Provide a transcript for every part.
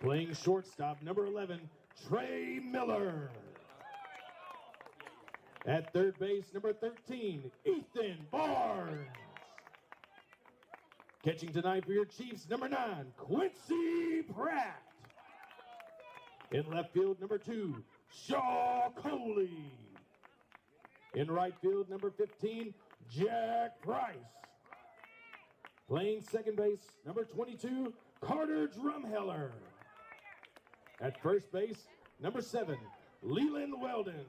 Playing shortstop, number 11, Trey Miller. At third base, number 13, Ethan Barnes. Catching tonight for your Chiefs, number 9, Quincy Pratt. In left field, number 2, Shaw Coley. In right field, number 15, Jack Price. Playing second base, number 22, Carter Drumheller. At first base, number 7, Leland Weldon.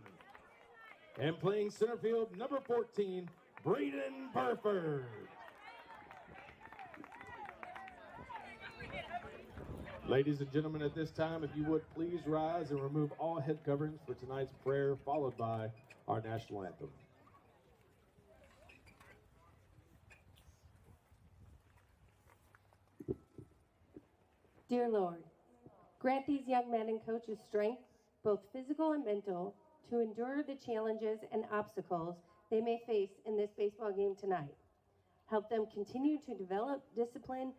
And playing center field, number 14, Braden Burford. Ladies and gentlemen, at this time, if you would please rise and remove all head coverings for tonight's prayer, followed by our national anthem. Dear Lord, grant these young men and coaches strength, both physical and mental, to endure the challenges and obstacles they may face in this baseball game tonight. Help them continue to develop discipline,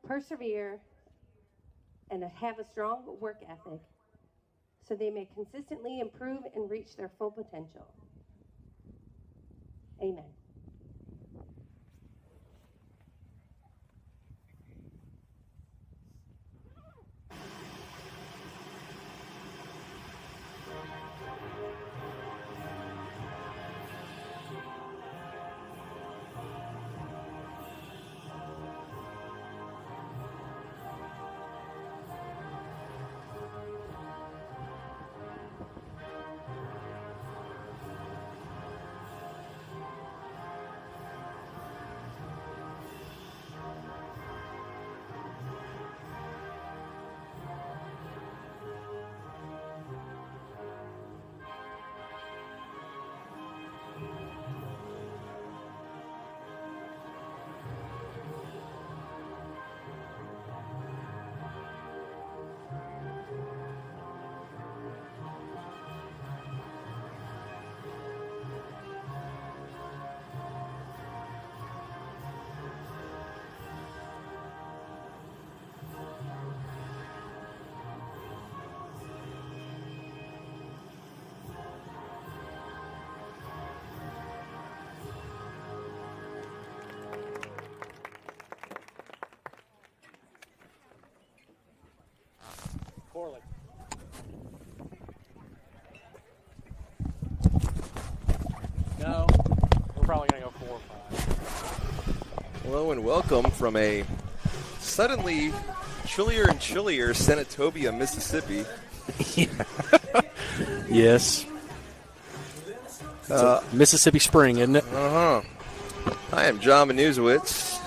persevere, and have a strong work ethic so they may consistently improve and reach their full potential. Amen. Poorly. No, we're probably going to go 4 or 5. Hello and welcome from a suddenly chillier and chillier Senatobia, Mississippi. Yes. Mississippi Spring, isn't it? Uh-huh. I am John Manuzowitz.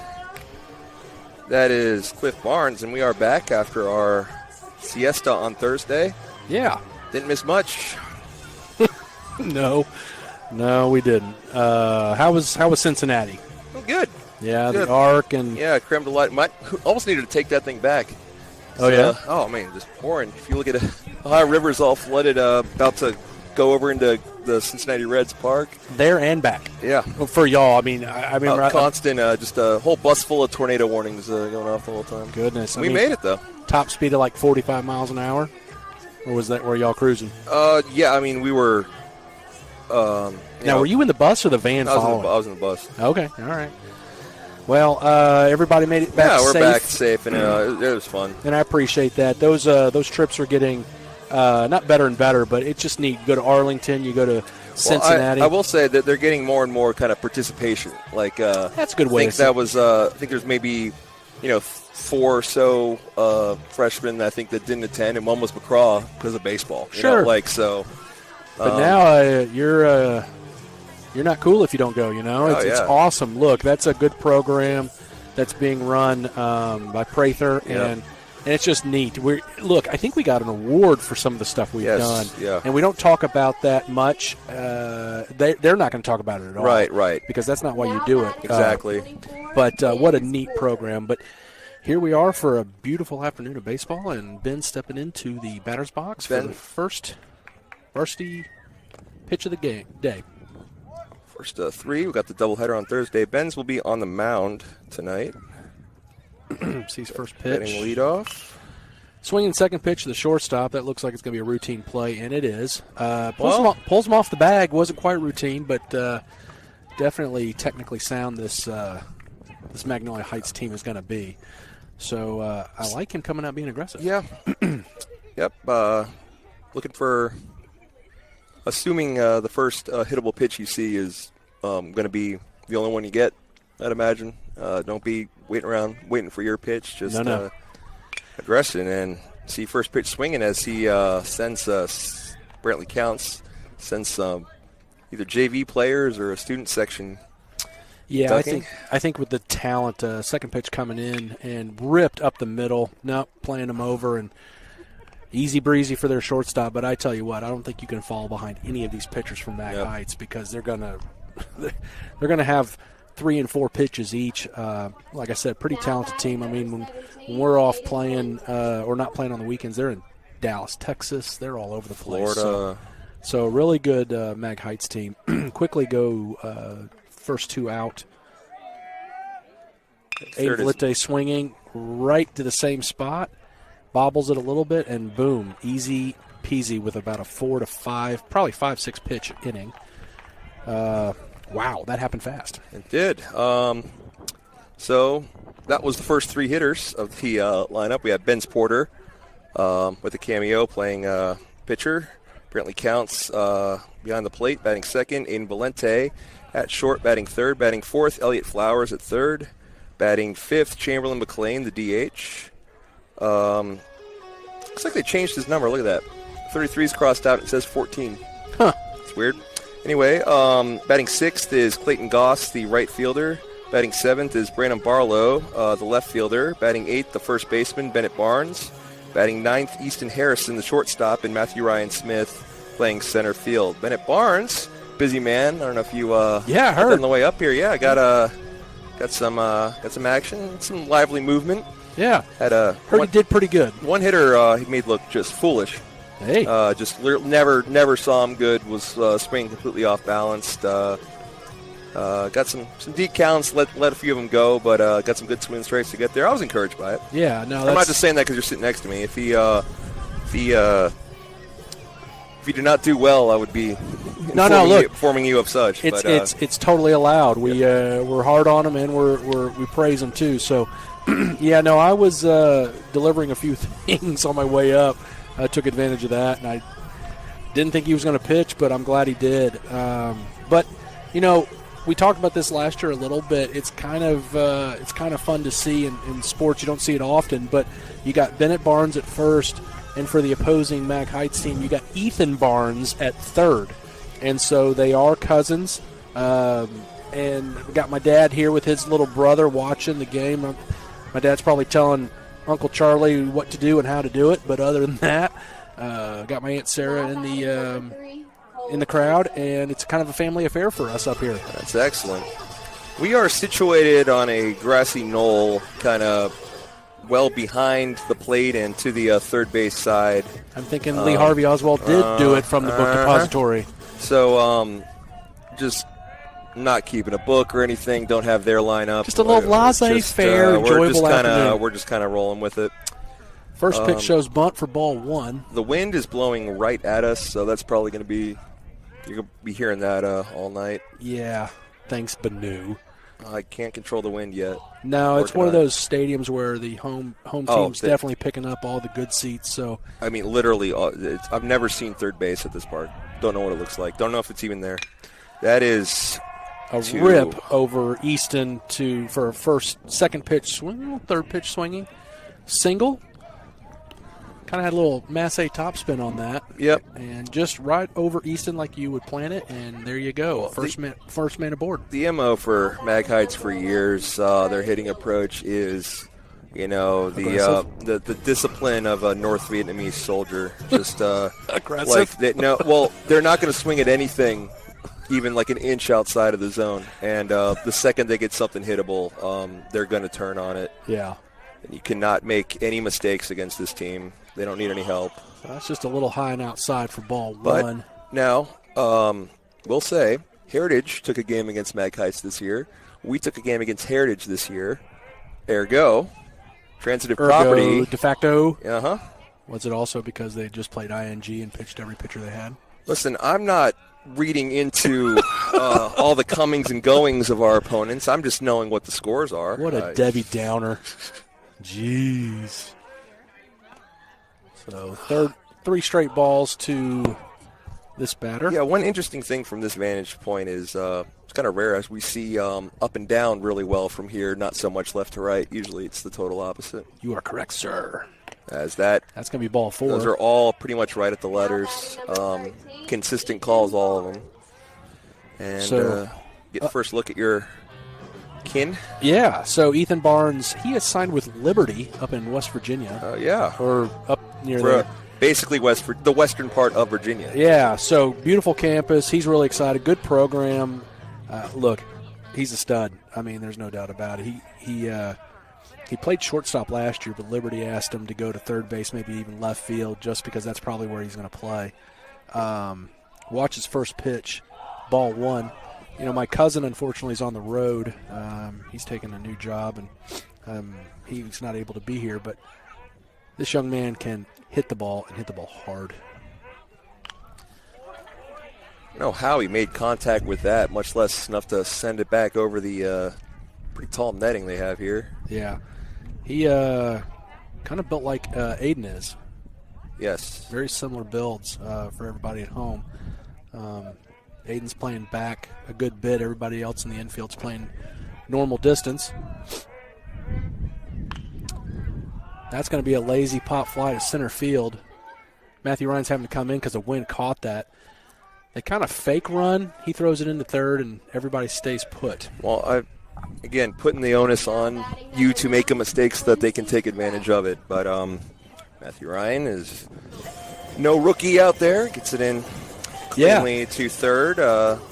That is Cliff Barnes, and we are back after our siesta on Thursday. Yeah. Didn't miss much. No, we didn't. How was Cincinnati? Oh, good. Yeah, Good. the Arc and Yeah, creme de la almost needed to take that thing back. Oh, yeah? Oh, man, just pouring. If you look at Ohio River's all flooded, about to go over into the Cincinnati Reds Park. there and back. Yeah. Well, for y'all, I mean, I remember. Constant, just a whole bus full of tornado warnings going off the whole time. Goodness, We made it, though. Top speed of like 45 miles an hour, or was that where y'all cruising? Yeah, I mean, we were. Now, were you in the bus or the van I following? was in the bus. Okay, all right. Well, everybody made it back Yeah, we're safe. back safe, and it was fun. And I appreciate that. Those trips are getting not better and better, but it's just neat. You go to Arlington, you go to Cincinnati. I will say that they're getting more and more kind of participation. Like that's a good way. I think there's maybe 4 or so freshmen I think that didn't attend, and one was McCraw because of baseball. Sure. But now you're not cool if you don't go. It's awesome. Look, that's a good program that's being run by Prather, and it's just neat. I think we got an award for some of the stuff we've done, and we don't talk about that much. They're not going to talk about it at all, right? Because that's not why you do it. Exactly. But what a neat program. But here we are for a beautiful afternoon of baseball, and Ben stepping into the batter's box for the first varsity pitch of the day. First 3, we got the doubleheader on Thursday. Benz will be on the mound tonight. Sees first pitch. Getting leadoff. Swinging second pitch to the shortstop. That looks like it's going to be a routine play, and it is. Pulls him off the bag. Wasn't quite routine, but definitely technically sound this Magnolia Heights team is going to be. So I like him coming out being aggressive. Yeah. Yep. Looking for, assuming the first hittable pitch you see is going to be the only one you get, I'd imagine. Don't be waiting around waiting for your pitch. Just aggression and see first pitch swinging as he sends Brantley Counts, sends either JV players or a student section. Yeah, ducking. I think with the talent, second pitch coming in and ripped up the middle. Nope, playing them over and easy breezy for their shortstop. But I tell you what, I don't think you can fall behind any of these pitchers from Mag Heights because they're gonna have 3 and 4 pitches each. Like I said, pretty talented team. I mean, when we're off playing or not playing on the weekends, they're in Dallas, Texas. They're all over the place. Florida. So really good Mag Heights team. Quickly go first 2 out. Avelite swinging right to the same spot. Bobbles it a little bit, and boom, easy peasy with about a 4 to 5, probably 5-6 pitch inning. Wow, that happened fast. It did. So that was the first 3 hitters of the lineup. We had Benz Porter with a cameo playing pitcher. Brantley Counts behind the plate, batting second. Aiden Valente at short, batting third. Batting fourth, Elliott Flowers at third. Batting fifth, Chamberlain McLean, the DH. Looks like they changed his number. Look at that. 33's crossed out. It says 14. Huh. It's weird. Anyway, batting sixth is Clayton Goss, the right fielder. Batting seventh is Brandon Barlow, the left fielder. Batting eighth, the first baseman, Bennett Barnes. Batting ninth, Easton Harrison, the shortstop, and Matthew Ryan Smith playing center field. Bennett Barnes, busy man. I don't know if you I heard on the way up here. Yeah, got some action, some lively movement. Yeah, heard he did pretty good. One hitter he made look just foolish. Hey, just never saw him good. Was swinging completely off balance. Got some deep counts. Let a few of them go, but got some good swing strikes to get there. I was encouraged by it. Yeah, no, I'm not just saying that because you're sitting next to me. If he did not do well, I would be informing you of such. It's totally allowed. We're hard on him and we praise him too. So yeah, no, I was delivering a few things on my way up. I took advantage of that, and I didn't think he was going to pitch, but I'm glad he did. But we talked about this last year a little bit. It's kind of fun to see in sports. You don't see it often, but you got Bennett Barnes at first, and for the opposing Mag Heights team, you got Ethan Barnes at third. And so they are cousins. And we got my dad here with his little brother watching the game. My dad's probably telling Uncle Charlie what to do and how to do it, but other than that, got my Aunt Sarah in the crowd, and it's kind of a family affair for us up here. That's excellent. We are situated on a grassy knoll, kind of well behind the plate and to the third base side. I'm thinking Lee Harvey Oswald did do it from the book depository. So just not keeping a book or anything, don't have their lineup. Just a little laissez-faire, enjoyable afternoon. We're just kind of rolling with it. First pitch shows bunt for ball 1. The wind is blowing right at us, so that's probably going to be – you're going to be hearing that all night. Yeah, thanks, Banu. I can't control the wind yet. No, it's one of those stadiums where the home team's definitely picking up all the good seats. So I mean, literally, I've never seen third base at this park. Don't know what it looks like. Don't know if it's even there. That is a rip over Easton for a second pitch swing, third pitch swinging, single. Kind of had a little Massey topspin on that. Yep. And just right over Easton like you would plan it, and there you go. Well, first man aboard. The MO for Mag Heights for years, their hitting approach is, the discipline of a North Vietnamese soldier. Just aggressive. They're not going to swing at anything, even like an inch outside of the zone. And the second they get something hittable, they're going to turn on it. Yeah. And you cannot make any mistakes against this team. They don't need any help. So that's just a little high and outside for ball 1. But now, we'll say Heritage took a game against Mag Heights this year. We took a game against Heritage this year. Ergo, transitive property. De facto. Was it also because they just played ING and pitched every pitcher they had? Listen, I'm not reading into all the comings and goings of our opponents. I'm just knowing what the scores are. What a Debbie Downer. Jeez. So 3 straight balls to this batter. Yeah, one interesting thing from this vantage point is it's kind of rare as we see up and down really well from here, not so much left to right. Usually it's the total opposite. You are correct, sir. That's going to be ball 4. Those are all pretty much right at the letters. Consistent calls, all of them. And so, get the first look at your kin. Yeah, so Ethan Barnes, he is signed with Liberty up in West Virginia. Yeah. Or up near there. Basically the western part of Virginia. Yeah, so beautiful campus. He's really excited. Good program. Look, he's a stud. I mean, there's no doubt about it. He played shortstop last year, but Liberty asked him to go to third base, maybe even left field, just because that's probably where he's going to play. Watch his first pitch, ball 1. You know, my cousin, unfortunately, is on the road. He's taking a new job, and he's not able to be here. But this young man can hit the ball and hit the ball hard. I don't know how he made contact with that, much less enough to send it back over the pretty tall netting they have here. Yeah. He kind of built like Aiden is. Yes. Very similar builds for everybody at home. Aiden's playing back a good bit. Everybody else in the infield's playing normal distance. That's going to be a lazy pop fly to center field. Matthew Ryan's having to come in because the wind caught that. They kind of fake run. He throws it into third, and everybody stays put. Well, again, putting the onus on you to make a mistake so that they can take advantage of it. But Matthew Ryan is no rookie out there. Gets it in cleanly to third.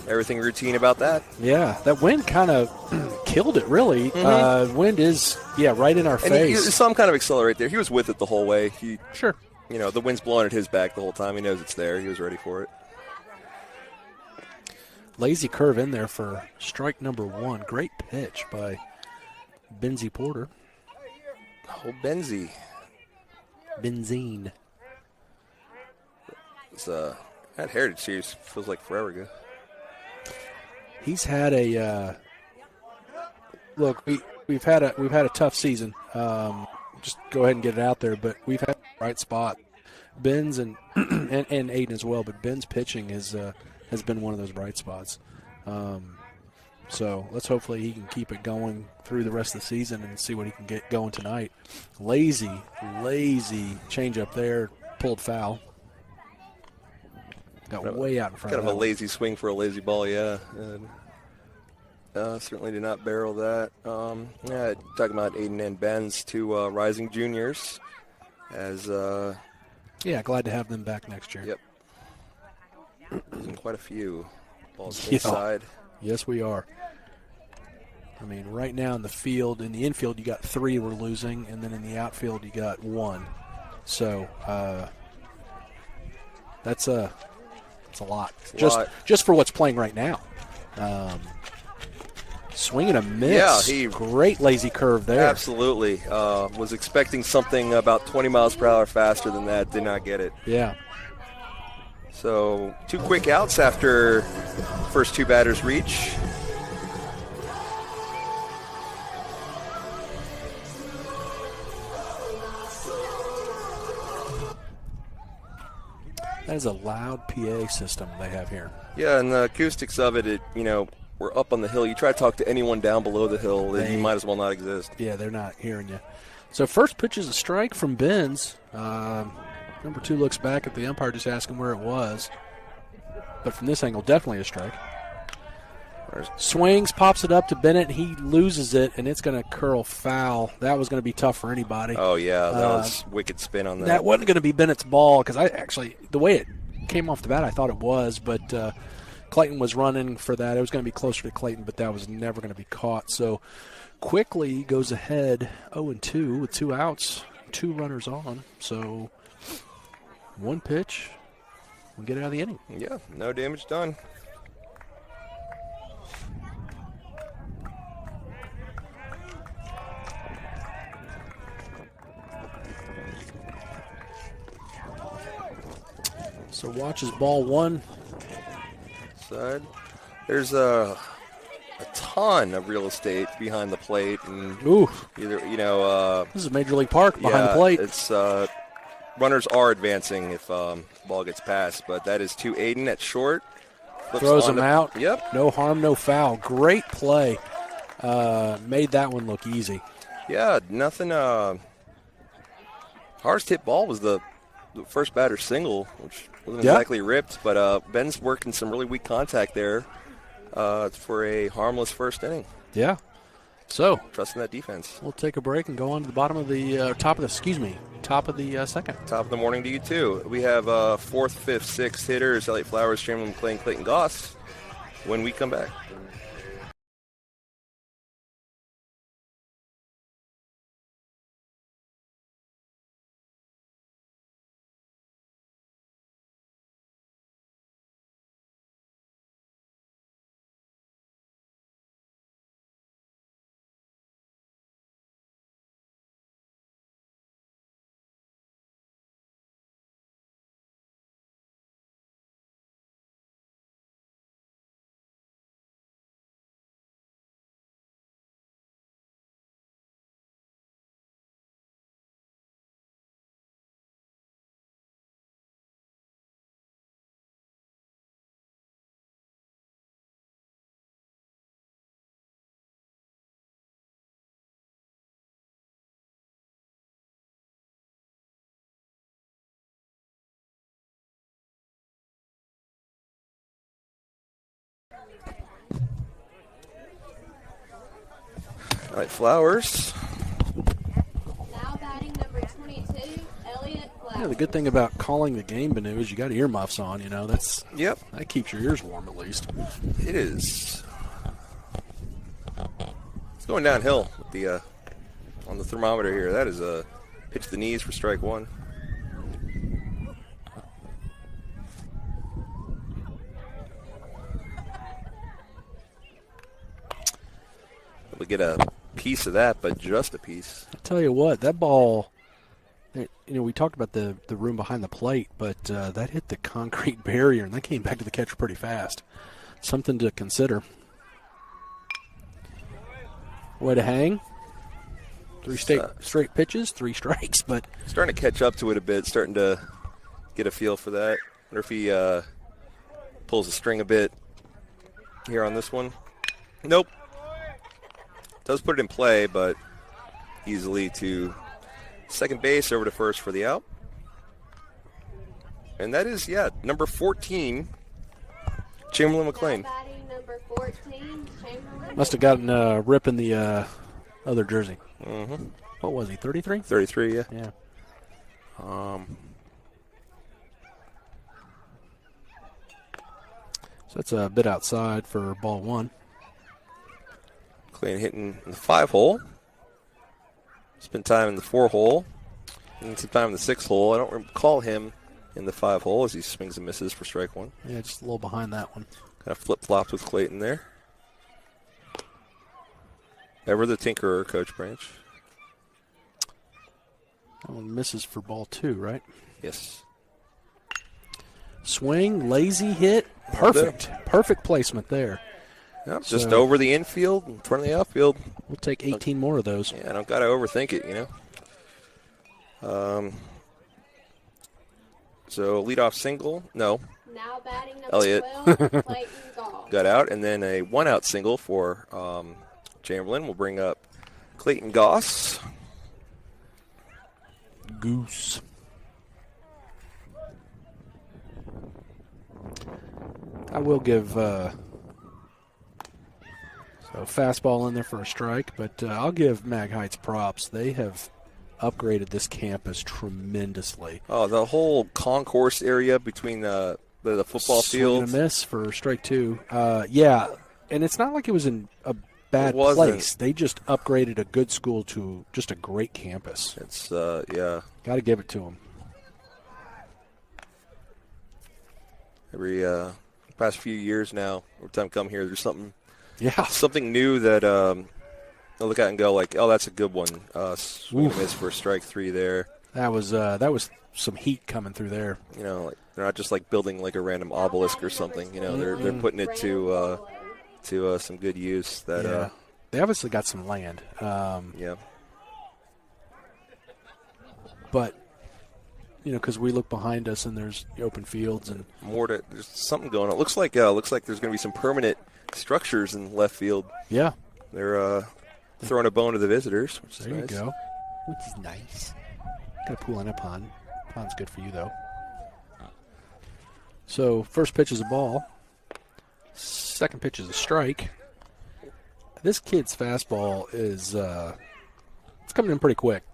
Everything routine about that. Yeah, that wind kind of killed it, really. Mm-hmm. Wind is, right in our face. He saw him kind of accelerate there. He was with it the whole way. Sure. You know, the wind's blowing at his back the whole time. He knows it's there. He was ready for it. Lazy curve in there for strike number 1. Great pitch by Benzie Porter. Oh, Benzie. Benzine. It's that Heritage Series feels like forever ago. He's had a look. We've had a tough season. Just go ahead and get it out there. But we've had a bright spot. Ben's and Aiden as well. But Ben's pitching has been one of those bright spots. So let's hopefully he can keep it going through the rest of the season and see what he can get going tonight. Lazy change up there, pulled foul. Got way out in front. Kind of a lazy swing for a lazy ball, yeah. And, certainly did not barrel that. Talking about Aiden and Ben's, 2 rising juniors. Glad to have them back next year. Yep. Losing quite a few balls inside. Yes, we are. I mean, right now in the infield, you got 3 we're losing, and then in the outfield, you got 1. So that's a lot. Just for what's playing right now. Swing and a miss. Yeah, great lazy curve there. Absolutely. Was expecting something about 20 miles per hour faster than that. Did not get it. Yeah. So 2 quick outs after first 2 batters reach. That is a loud PA system they have here. Yeah, and the acoustics of it, we're up on the hill. You try to talk to anyone down below the hill, you might as well not exist. Yeah, they're not hearing you. So first pitch is a strike from Benz. Number 2 looks back at the umpire, just asking where it was. But from this angle, definitely a strike. Swings, pops it up to Bennett. He loses it, and it's going to curl foul. That was going to be tough for anybody. Oh, yeah, that was wicked spin on that. That wasn't going to be Bennett's ball because the way it came off the bat, I thought it was. But Clayton was running for that. It was going to be closer to Clayton, but that was never going to be caught. So quickly goes ahead 0-2 with 2 outs, 2 runners on. So 1 pitch, we'll get out of the inning. Yeah, no damage done. So watches ball 1. Side. There's a ton of real estate behind the plate, and either this is Major League Park behind the plate. It's runners are advancing if ball gets passed, but that is to Aiden at short. Throws him out. Yep. No harm, no foul. Great play. Made that one look easy. Yeah, nothing. Hardest hit ball was the first batter single, which wasn't exactly ripped, but Ben's working some really weak contact there for a harmless first inning. Yeah. So trusting that defense. We'll take a break and go on to the bottom of the top of the second. Top of the morning to you too. We have 4th, 5th, 6th hitters: Elliott Flowers, Chamberlain McLean, Clayton Goss. When we come back. All right, Flowers. Now batting number 22, Elliott Flowers. Yeah, the good thing about calling the game, Banu, is you got earmuffs on. That keeps your ears warm at least. It is. It's going downhill with the on the thermometer here. That is a pitch to the knees for strike 1. We get a piece of that, but just a piece. I tell you what, that ball, we talked about the room behind the plate, but that hit the concrete barrier, and that came back to the catcher pretty fast. Something to consider. Way to hang. 3 straight pitches, 3 strikes, but starting to catch up to it a bit, starting to get a feel for that. Wonder if he pulls the string a bit here on this one. Nope. Does put it in play, but easily to second base, over to first for the out. And that is, number 14, Chamberlain McLean. Batting number 14, Chamberlain. Must have gotten a rip in the other jersey. Mm-hmm. What was he, 33? 33, yeah. Yeah. So that's a bit outside for ball 1. McLean hitting in the 5 hole. Spent time in the 4 hole. And some time in the 6 hole. I don't recall him in the 5 hole as he swings and misses for strike 1. Yeah, just a little behind that one. Kind of flip-flopped with Clayton there. Ever the tinkerer, Coach Branch. That one misses for ball 2, right? Yes. Swing, lazy hit. Perfect. Perfect placement there. Yep, just over the infield, in front of the outfield. We'll take 18 more of those. Yeah, I don't got to overthink it, So leadoff single, no. Now batting number Elliott 12, Clayton Goss. got out, and then a 1-out single for Chamberlain. We'll bring up Clayton Goss. Goose. I will give fastball in there for a strike, but I'll give Mag Heights props. They have upgraded this campus tremendously. Oh, the whole concourse area between the football field. Swing and a miss for strike 2. Yeah, and it's not like it was in a bad place. They just upgraded a good school to just a great campus. It's, yeah. Got to give it to them. Every past few years now, every time I come here, there's something new that I look at and go like, oh, that's a good one. Swing and miss for strike 3 there. That was some heat coming through there. You know, like, they're not just like building like a random obelisk or something. You know, they're putting it to some good use. That they obviously got some land. Yeah. But because we look behind us and there's open fields and there's something going on. Looks like there's going to be some permanent structures in left field. Yeah, they're throwing a bone to the visitors, which is there nice. You go, which is nice. Got a pool and a pond. Pond's good for you though. So first pitch is a ball. Second pitch is a strike. This kid's fastball is it's coming in pretty quick.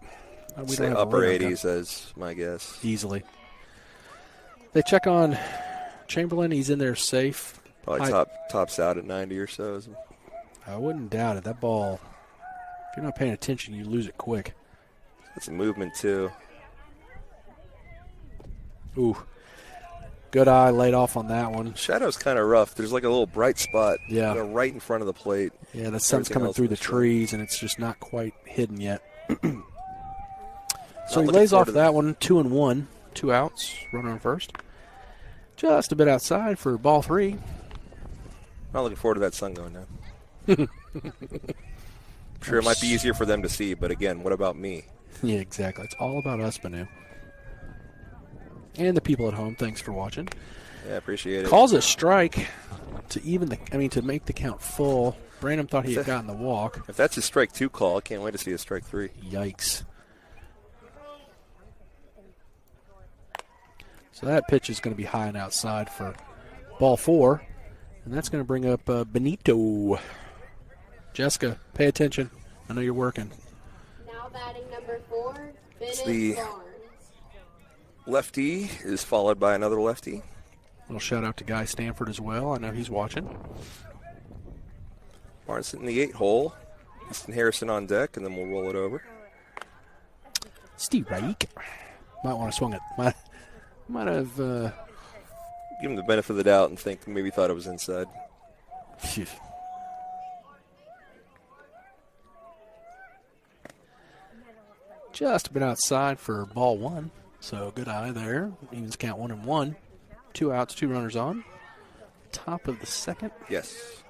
We Say upper 80s as my guess. Easily. They check on Chamberlain. He's in there safe. Probably tops out at 90 or so. I wouldn't doubt it. That ball, if you're not paying attention, you lose it quick. It's a movement, too. Ooh. Good eye laid off on that one. Shadow's kind of rough. There's like a little bright spot right in front of the plate. Yeah, the sun's coming through the trees, and it's just not quite hidden yet. So he lays off that one, 2-1, 2 outs, runner on first. Just a bit outside for ball 3. Not looking forward to that sun going down. I'm sure it might be easier for them to see, but again, what about me? Yeah, exactly. It's all about us, Banu. And the people at home, thanks for watching. Yeah, appreciate it. Calls a strike to make the count full. Branham thought he had gotten the walk. If that's a strike 2 call, I can't wait to see a strike 3. Yikes. So that pitch is going to be high and outside for ball 4. And that's going to bring up Benito. Jessica, pay attention. I know you're working. Now batting number 4, It's Bennett the Barnes. lefty is followed by another lefty. A little shout out to Guy Stanford as well. I know he's watching. Barnes in the 8 hole. Easton Harrison on deck, and then we'll roll it over. Steve Reich might want to swing it. Might have. Give him the benefit of the doubt and think maybe thought it was inside. Just a bit outside for ball 1. So good eye there. Evens count 1-1. 2 outs, 2 runners on. Top of the second. Yes.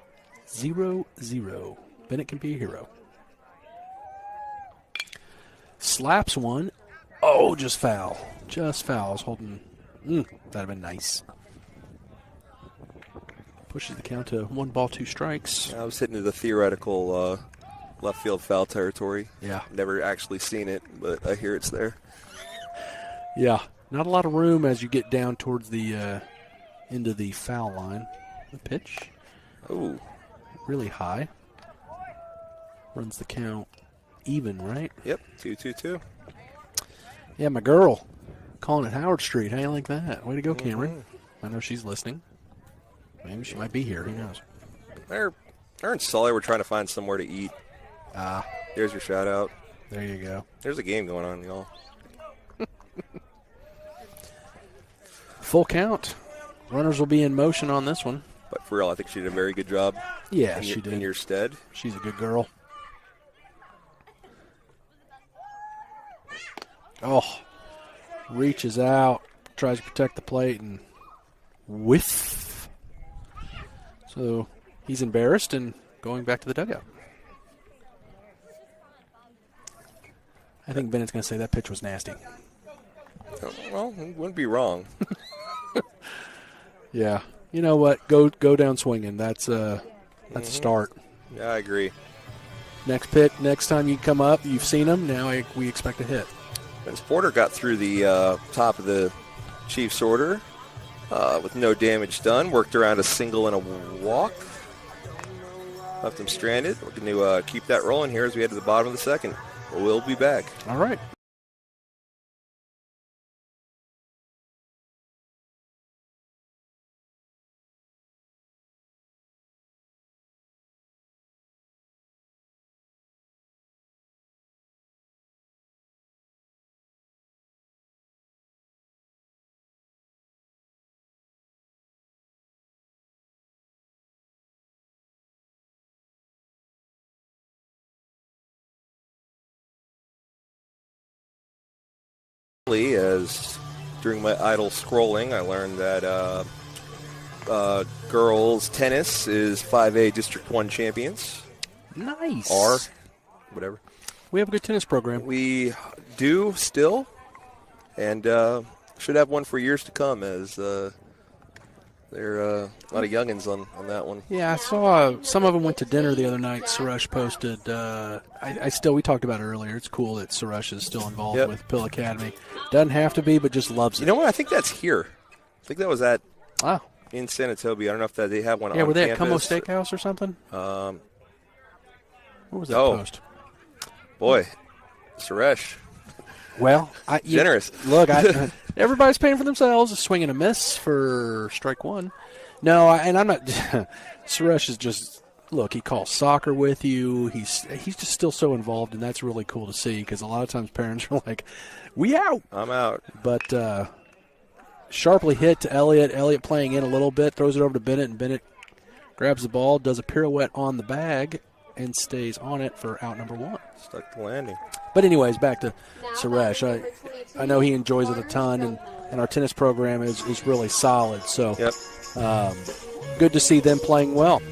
0-0. Bennett can be a hero. Slaps one. Oh, just foul. Just foul. I was holding. That'd have been nice. Pushes the count to 1 ball, 2 strikes. I was hitting into the theoretical left field foul territory. Yeah. Never actually seen it, but I hear it's there. Yeah. Not a lot of room as you get down towards the into the foul line. The pitch. Oh. Really high. Runs the count even, right? Yep. 2-2-2. Yeah, my girl. Calling it Howard Street. How you like that? Way to go, Cameron. I know she's listening. Maybe she might be here. Who knows? Her and Sully were trying to find somewhere to eat. There's your shout out. There you go. There's a game going on, y'all. Full count. Runners will be in motion on this one. But for real, I think she did a very good job. Yeah, she did. In your stead. She's a good girl. Oh. Reaches out. Tries to protect the plate and whiff. So he's embarrassed and going back to the dugout. I think Bennett's going to say that pitch was nasty. Well, he wouldn't be wrong. Yeah. You know what? Go down swinging. That's a start. Yeah, I agree. Next time you come up, you've seen him. Now we expect a hit. Vince Porter got through the top of the Chiefs order with no damage done. Worked around a single and a walk. Left him stranded. We're going to keep that rolling here as we head to the bottom of the second. We'll be back. All right. as during my idle scrolling, I learned that girls tennis is 5A District 1 champions. Nice. Or whatever. We have a good tennis program. We do still, and should have one for years to come, as there are a lot of youngins on that one. Yeah, I saw some of them went to dinner the other night. Suresh posted. We talked about it earlier. It's cool that Suresh is still involved with Pill Academy. Doesn't have to be, but just loves it. You know what? I think that's here. I think that was at Wow. in Sanatobia. I don't know if they have one on Yeah, were they campus. at Como Steakhouse or something? What was that Oh. post? Boy, Suresh. Well, Generous. Look, everybody's paying for themselves. A swing and a miss for strike one. No, I'm not. Suresh is just look. He calls soccer with you. He's just still so involved, and that's really cool to see because a lot of times parents are like, "We out." I'm out. But sharply hit to Elliott. Elliott playing in a little bit, throws it over to Bennett, and Bennett grabs the ball, does a pirouette on the bag, and stays on it for out number one. Stuck the landing. But anyways, back to Suresh. I know he enjoys it a ton, and our tennis program is really solid. So good to see them playing well.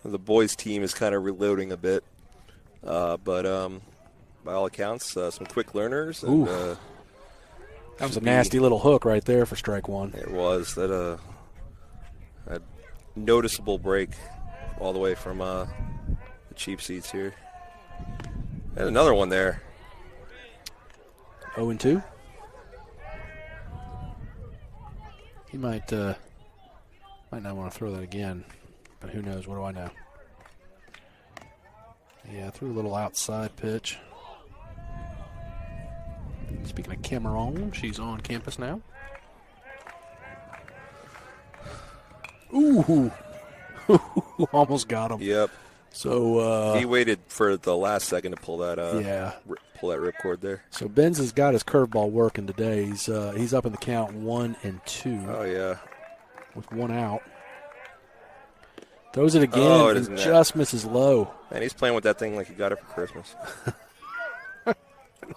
The boys' team is kind of reloading a bit, but by all accounts, some quick learners. And, that was a nasty little hook right there for strike one. It was that a noticeable break all the way from the cheap seats here. And another one there. 0-2. He might not want to throw that again, but who knows? What do I know? Yeah, threw a little outside pitch. Speaking of Cameron, she's on campus now. Ooh. Almost got him. Yep. So he waited for the last second to pull that pull that ripcord there. So Benz has got his curveball working today. He's up in the count 1-2. Oh yeah. With one out. Throws it again and just misses low. And he's playing with that thing like he got it for Christmas.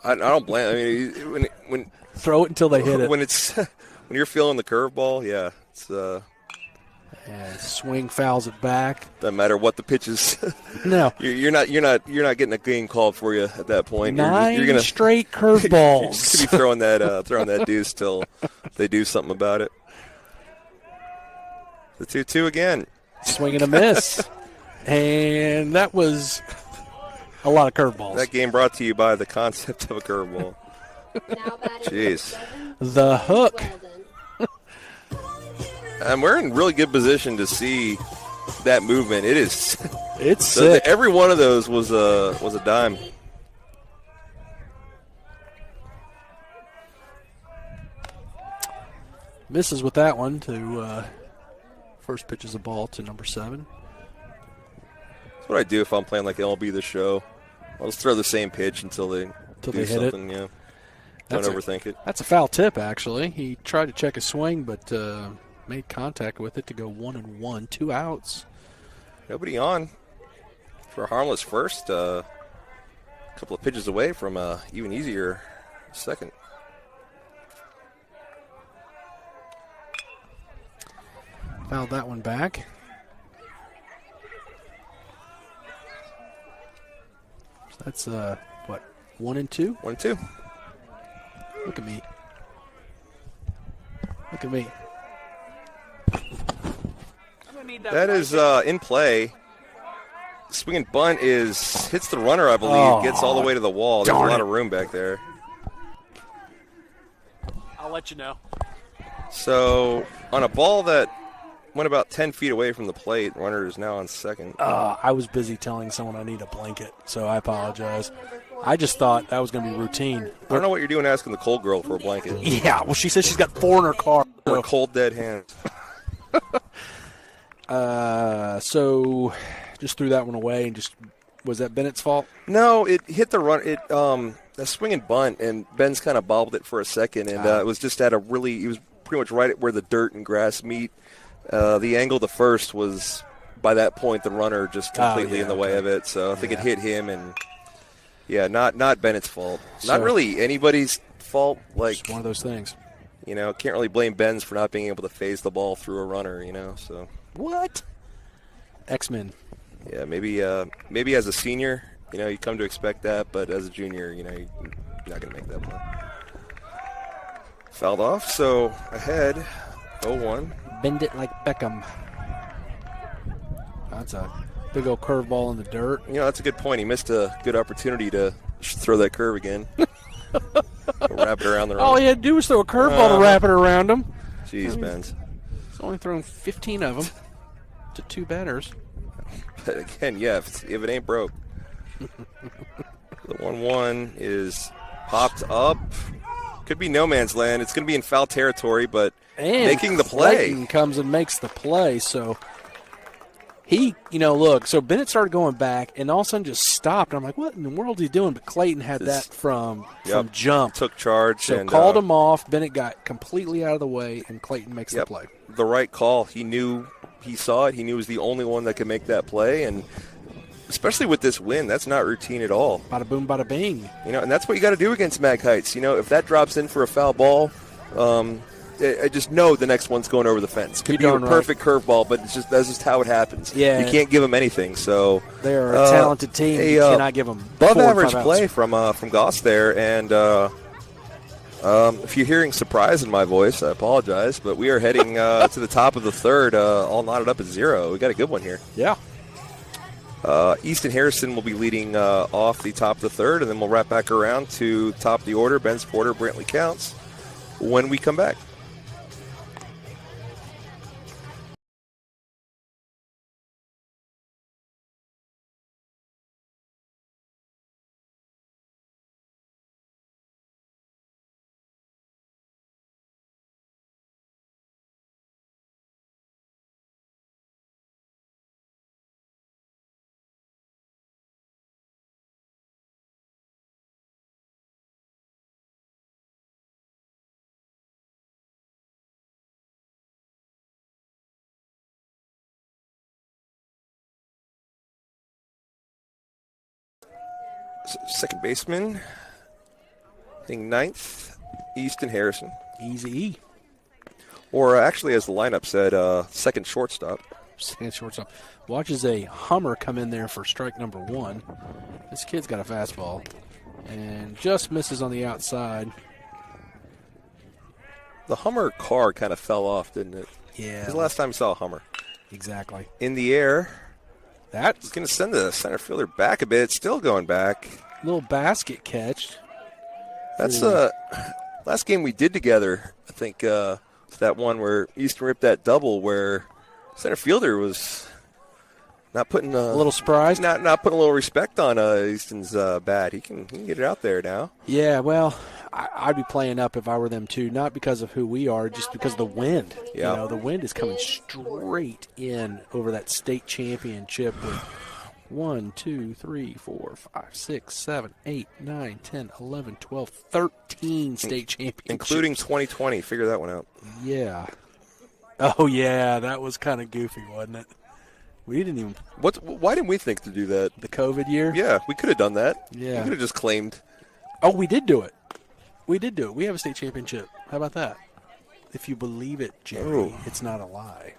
I don't blame. I mean, when throw it until they hit it. When it's when you're feeling the curveball, it's swing fouls it back. Doesn't matter what the pitch is. No, you're not getting a game called for you at that point. You're gonna straight curveballs. You're just gonna be throwing that deuce till they do something about it. The 2-2 again. Swing and a miss, and that was a lot of curveballs. That game brought to you by the concept of a curveball. Jeez. The hook. And we're in really good position to see that movement. It's sick. Every one of those was a dime. Misses with that one to first pitches a ball to number 7. That's what I do if I'm playing like MLB The Show. I'll just throw the same pitch until they do hit something. it. Yeah. Don't overthink it. That's a foul tip, actually. He tried to check his swing, but made contact with it to go 1-1, 2 outs. Nobody on for a harmless first. A couple of pitches away from even easier second. Fouled that one back. So that's 1-2? 1-2. Look at me. Look at me. That is in play. Swing and bunt hits the runner, I believe, gets all the way to the wall. There's a lot of room back there. I'll let you know. So on a ball that went about 10 feet away from the plate, runner is now on second. I was busy telling someone I need a blanket, so I apologize. I just thought that was going to be routine. I don't know what you're doing asking the cold girl for a blanket. Yeah, well, she said she's got 4 in her car. Or cold, dead hands. So just threw that one away and was that Bennett's fault? No, it hit the run. A swing and bunt, and Ben's kind of bobbled it for a second, and it was just it was pretty much right at where the dirt and grass meet. The angle to first was by that point, the runner just completely in the way of it. So I think it hit him, and not Bennett's fault. So, not really anybody's fault. Like, it's one of those things. Can't really blame Benz for not being able to phase the ball through a runner. So what? X-Men. Yeah, maybe as a senior, you come to expect that, but as a junior, you're not going to make that play. Fouled off, so ahead, 0-1. Bend it like Beckham. That's a big old curveball in the dirt. That's a good point. He missed a good opportunity to throw that curve again. Wrap it around the runner. All he had to do was throw a curveball to wrap it around him. Jeez, Benz. He's only thrown 15 of them to 2 batters. But again, if it ain't broke. The 1-1 is popped up. Could be no man's land. It's going to be in foul territory, but making the play. Clayton comes and makes the play, so he, look, so Bennett started going back and all of a sudden just stopped. I'm like, what in the world is he doing? But Clayton had that from jump. Took charge. So and called him off. Bennett got completely out of the way, and Clayton makes the play. The right call. He saw it. He knew he was the only one that could make that play, and especially with this win, that's not routine at all. Bada boom, bada bing. And that's what you got to do against Mag Heights. If that drops in for a foul ball, I just know the next one's going over the fence. Could be a perfect curveball, but that's just how it happens. Yeah. You can't give them anything. So they're a talented team. You cannot give them above average play from Goss there, and if you're hearing surprise in my voice, I apologize, but we are heading to the top of the third, all knotted up at 0. We got a good one here. Yeah. Easton Harrison will be leading off the top of the third, and then we'll wrap back around to top of the order. Benz Porter, Brantley Counts when we come back. Second baseman, hitting 9th, Easton Harrison. Easy. Or actually, as the lineup said, second shortstop. Second shortstop. Watches a Hummer come in there for strike number 1. This kid's got a fastball and just misses on the outside. The Hummer car kind of fell off, didn't it? Yeah. This is the last time you saw a Hummer. Exactly. In the air. That's going to send the center fielder back a bit. It's still going back. Little basket catch. That's last game we did together. I think that one where Easton ripped that double where center fielder was not putting a little surprised. Not putting a little respect on Easton's bat. He can get it out there now. Yeah, well, I'd be playing up if I were them too, not because of who we are, just because of the wind. Yeah. The wind is coming straight in over that state championship with 1, 2, 3, 4, 5, 6, 7, 8, 9, 10, 11, 12, 13 state championships. Including 2020. Figure that one out. Yeah. Oh, yeah, that was kind of goofy, wasn't it? We didn't even. Why didn't we think to do that? The COVID year? Yeah, we could have done that. Yeah. We could have just claimed. Oh, we did do it. We did do it. We have a state championship. How about that? If you believe it, Jerry, it's not a lie.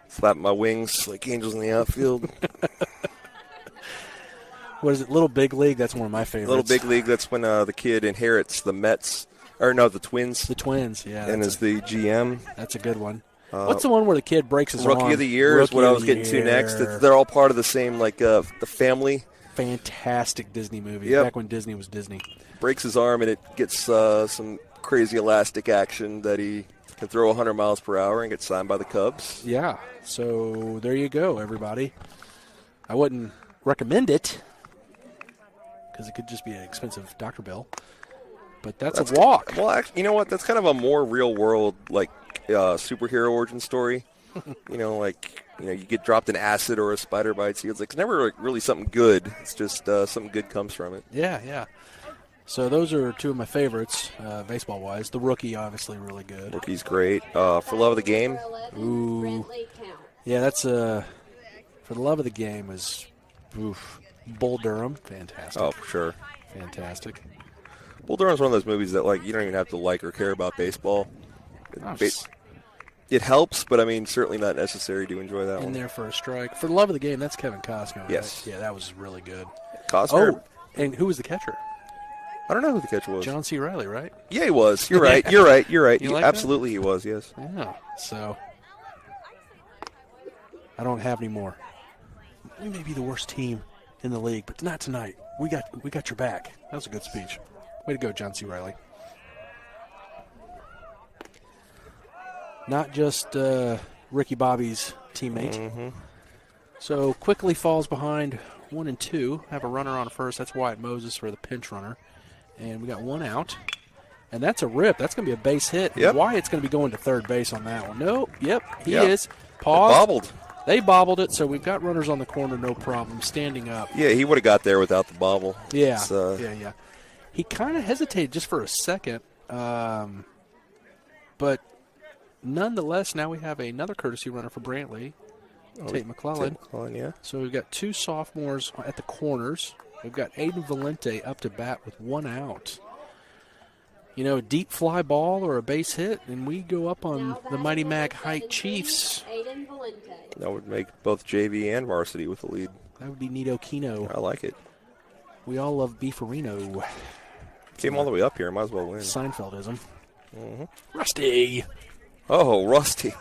Flap my wings like angels in the outfield. What is it? Little Big League? That's one of my favorites. Little Big League, that's when the kid inherits the Mets. Or no, the Twins. The Twins, yeah. And is the GM. That's a good one. What's the one where the kid breaks his arm? Rookie of the Year is what I was getting to next. They're all part of the same, the family. Fantastic Disney movie. Yep. Back when Disney was Disney. Breaks his arm, and it gets some crazy elastic action that he can throw 100 miles per hour and get signed by the Cubs. Yeah, so there you go, everybody. I wouldn't recommend it because it could just be an expensive doctor bill. But that's a walk. Well, actually, you know what? That's kind of a more real-world, superhero origin story. You get dropped in acid or a spider bites you. It's never really something good. It's just something good comes from it. Yeah. So those are two of my favorites, baseball-wise. The Rookie, obviously, really good. Rookie's great. For love of the game. Ooh. Yeah, that's for the love of the game is Bull Durham. Fantastic. Oh, for sure. Fantastic. Bull Durham's one of those movies that, like, you don't even have to like or care about baseball. It helps, but, I mean, certainly not necessary to enjoy that one. In there for a strike. For the love of the game, that's Kevin Costner, right? Yes. Yeah, that was really good. Costner. Oh, and who was the catcher? I don't know who the catcher was. John C. Reilly, right? Yeah, he was. You're right. You're right. You're right. You like Absolutely, he was, yes. Yeah, so I don't have any more. We may be the worst team in the league, but not tonight. We got your back. That was a good speech. Way to go, John C. Reilly. Not just Ricky Bobby's teammate. Mm-hmm. So quickly falls behind 1 and 2. Have a runner on first. That's Wyatt Moses for the pinch runner. And we got one out. And that's a rip. That's going to be a base hit. Yep. Wyatt's going to be going to third base on that one. No, he is. Pause. Bobbled. They bobbled it, so we've got runners on the corner, no problem, standing up. Yeah, he would have got there without the bobble. Yeah, yeah. He kind of hesitated just for a second, but nonetheless, now we have another courtesy runner for Brantley, Tate McClellan. Tate McClellan, yeah. So we've got 2 sophomores at the corners. We've got Aiden Valente up to bat with 1 out. You know, a deep fly ball or a base hit, and we go up on the Mighty Mag Height Chiefs. Aiden Valente. That would make both JV and varsity with the lead. That would be Nito Kino. I like it. We all love Beefarino. Came all the way up here. Might as well win. Seinfeldism. Mm-hmm. Rusty. Oh, Rusty.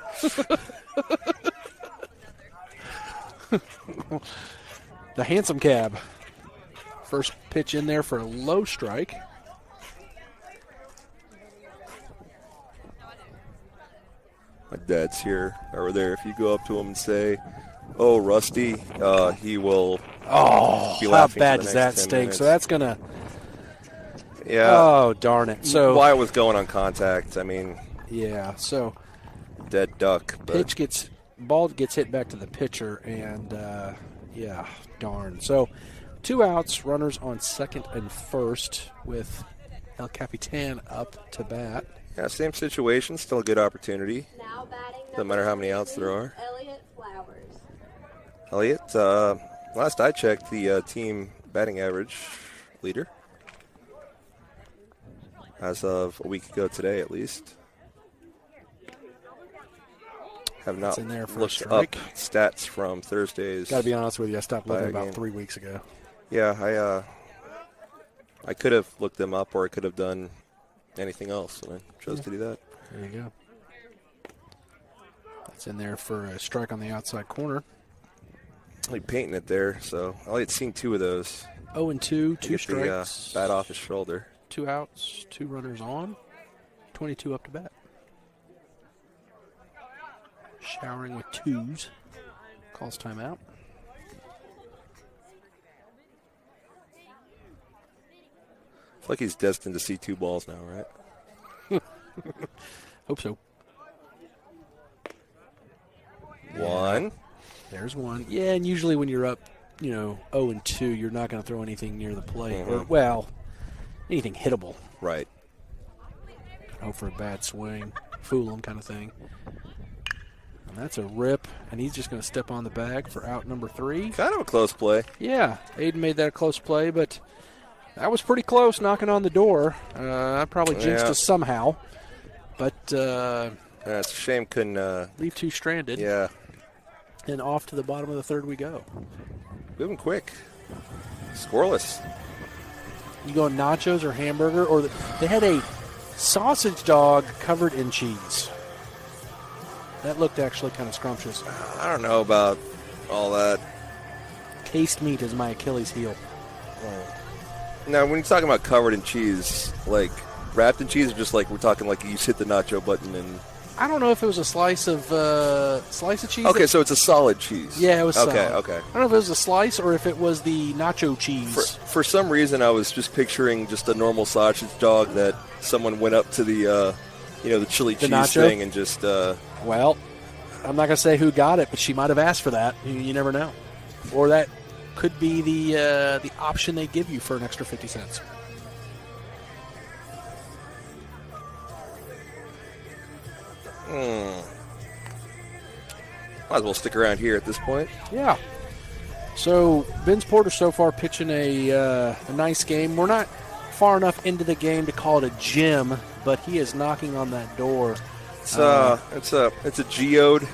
The handsome cab. First pitch in there for a low strike. My dad's here over there. If you go up to him and say, "Oh, Rusty," he will. Oh, be how laughing bad for the does next that 10 stink? minutes. So that's gonna. Yeah. Oh, darn it! So Wyatt was going on contact. I mean, yeah. So dead duck. But ball gets hit back to the pitcher, and yeah, darn. So 2 outs, runners on second and first with El Capitan up to bat. Yeah, same situation. Still a good opportunity. Now batting Doesn't matter how many outs there are. Elliott Flowers. Elliott, last I checked, the team batting average leader. As of a week ago today, at least. Have not in there for looked a up strike. stats from Thursday's. Got to be honest with you, I stopped looking about game. 3 weeks ago. Yeah, I could have looked them up, or I could have done anything else, and I chose to do that. There you go. That's in there for a strike on the outside corner. Like painting it there, so Elliott's seen 2 of those. 0-2, 2 Get strikes. The bat off his shoulder. 2 outs, 2 runners on, 22 up to bat. Showering with 2s. Calls timeout. I feel like he's destined to see 2 balls now, right? Hope so. 1. There's 1. Yeah, and usually when you're up, 0-2, you're not going to throw anything near the plate. Or, well, anything hittable. Right. Hope for a bad swing, fool him kind of thing. And that's a rip, and he's just going to step on the bag for out number 3. Kind of a close play. Yeah, Aiden made that a close play, but that was pretty close knocking on the door. I probably jinxed us somehow, but it's a shame couldn't leave 2 stranded. Yeah. And off to the bottom of the 3rd we go. Moving quick. Scoreless. You going nachos or hamburger? Or they had a sausage dog covered in cheese. That looked actually kind of scrumptious. I don't know about all that. Cased meat is my Achilles heel. Now, when you're talking about covered in cheese, like wrapped in cheese, or just like we're talking like you just hit the nacho button and. I don't know if it was a slice of cheese. Okay, so it's a solid cheese. Yeah, it was solid. Okay. I don't know if it was a slice or if it was the nacho cheese. For some reason, I was just picturing just a normal sausage dog that someone went up to the, the chili cheese nacho thing and just. Well, I'm not going to say who got it, but she might have asked for that. You never know. Or that could be the option they give you for an extra 50 cents. Might as well stick around here at this point. Yeah. So Vince Porter so far pitching a nice game. We're not far enough into the game to call it a gym, but he is knocking on that door. It's a geode.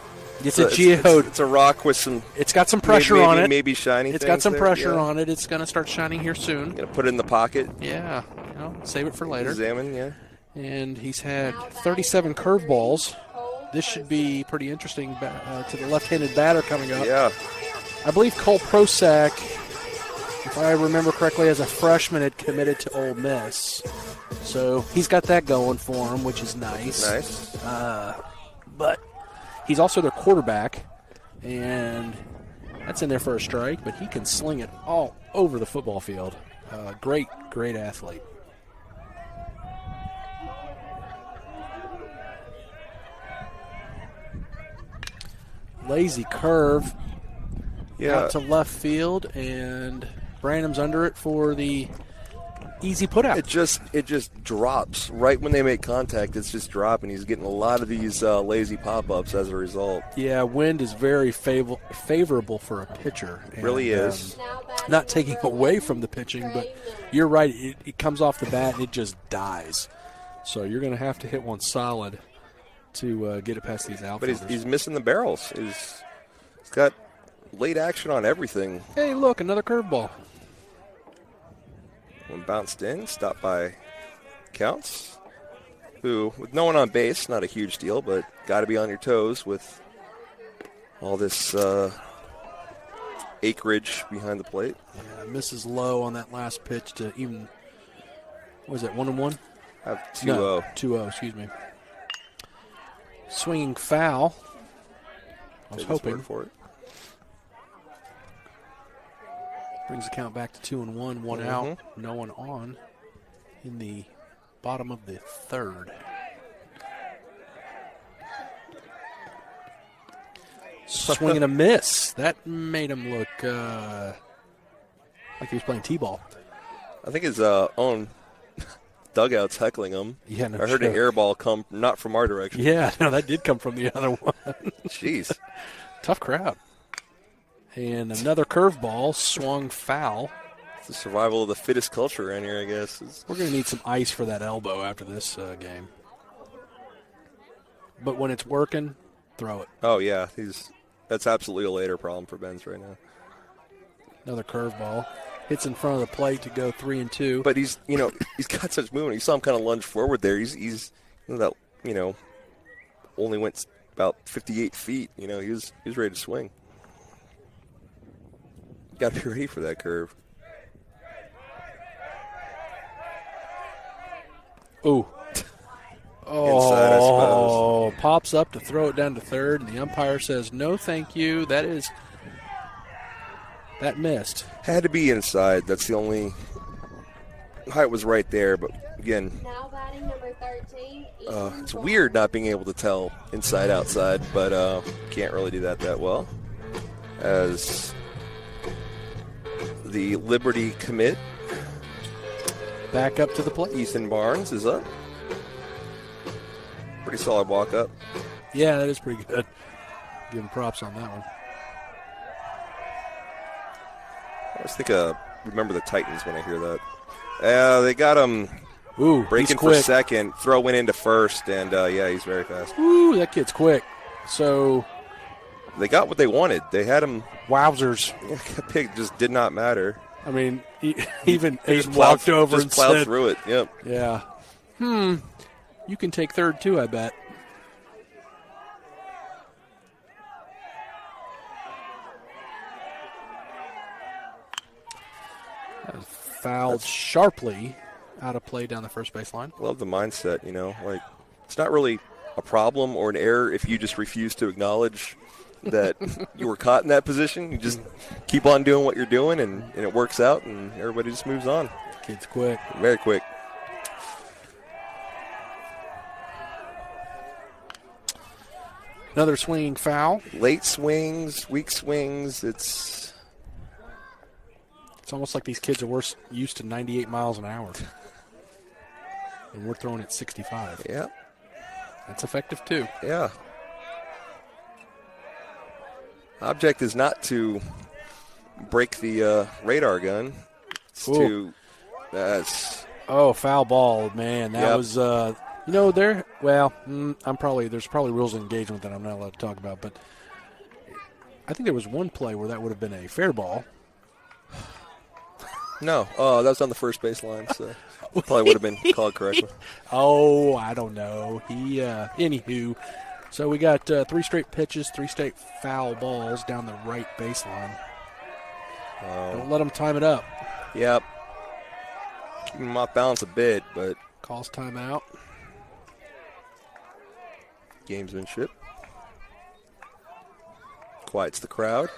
It's a geode. It's a rock with some. It's got some pressure on it. Maybe shiny. It's got some pressure on it. It's going to start shining here soon. Gonna put it in the pocket. Yeah. Save it for later. Examine. Yeah. And he's had 37 curveballs. This should be pretty interesting to the left-handed batter coming up. Yeah. I believe Cole Prosack, if I remember correctly, as a freshman had committed to Ole Miss. So he's got that going for him, which is nice. Nice. But he's also their quarterback, and that's in there for a strike, but he can sling it all over the football field. Great athlete. Lazy curve out to left field, and Branham's under it for the easy put out. It just drops right when they make contact. It's just dropping. He's getting a lot of these lazy pop-ups as a result. Yeah, wind is very favorable for a pitcher. It really is. Not taking away from the pitching, but you're right. It comes off the bat and it just dies. So you're going to have to hit one solid to get it past these outfielders. But he's missing the barrels. He's got late action on everything. Hey, look, another curveball. One bounced in, stopped by Counts, who, with no one on base, not a huge deal, but got to be on your toes with all this acreage behind the plate. Yeah, misses low on that last pitch to even, what was it, 1-1? Have 2-0. No, 2-0, excuse me. Swinging foul. I was hoping for it. Brings the count back to 2-1, one out, no one on in the bottom of the third. Swing and a miss. That made him look like he was playing T-ball. I think his own dugout's heckling him. Yeah, no I heard an air ball come not from our direction. Yeah, no, that did come from the other one. Jeez. Tough crowd. And another curveball swung foul. It's the survival of the fittest culture around here, I guess. We're going to need some ice for that elbow after this game. But when it's working, throw it. Oh, yeah. That's absolutely a later problem for Benz right now. Another curveball. Hits in front of the plate to go 3-2. But he's got such movement. You saw him kind of lunge forward there. He's only went about 58 feet. He was ready to swing. Got to be ready for that curve. Ooh. Inside, I suppose. Pops up to throw it down to third, and the umpire says, no, thank you. That missed. Had to be inside. That's the only height was right there. But, again, now batting number 13. It's weird not being able to tell inside, outside, but can't really do that well. As the Liberty commit. Back up to the plate. Ethan Barnes is up. Pretty solid walk up. Yeah, that is pretty good. Give him props on that one. I always think remember the Titans when I hear that. They got him breaking for second, throw went into first, and he's very fast. Ooh, that kid's quick. So they got what they wanted. They had him. Wowzers. That pick just did not matter. I mean, even Aiden walked over and plowed said, through it. Yep. Yeah. You can take third too, I bet. Fouled sharply out of play down the first base line. Love the mindset, it's not really a problem or an error if you just refuse to acknowledge that you were caught in that position. You just keep on doing what you're doing, and it works out, and everybody just moves on. Kid's quick. Very quick. Another swinging foul. Late swings, weak swings. It's almost like these kids are used to 98 miles an hour. And we're throwing at 65. Yeah. That's effective too. Yeah. Object is not to break the radar gun. It's to foul ball, man. That was there's probably rules of engagement that I'm not allowed to talk about, but I think there was one play where that would have been a fair ball. No, that was on the first baseline, so probably would have been called correctly. I don't know. Anywho, so we got 3 straight pitches, 3 straight foul balls down the right baseline. Don't let them time it up. Yep. Keep them off balance a bit, but calls timeout. Gamesmanship. Quiets the crowd.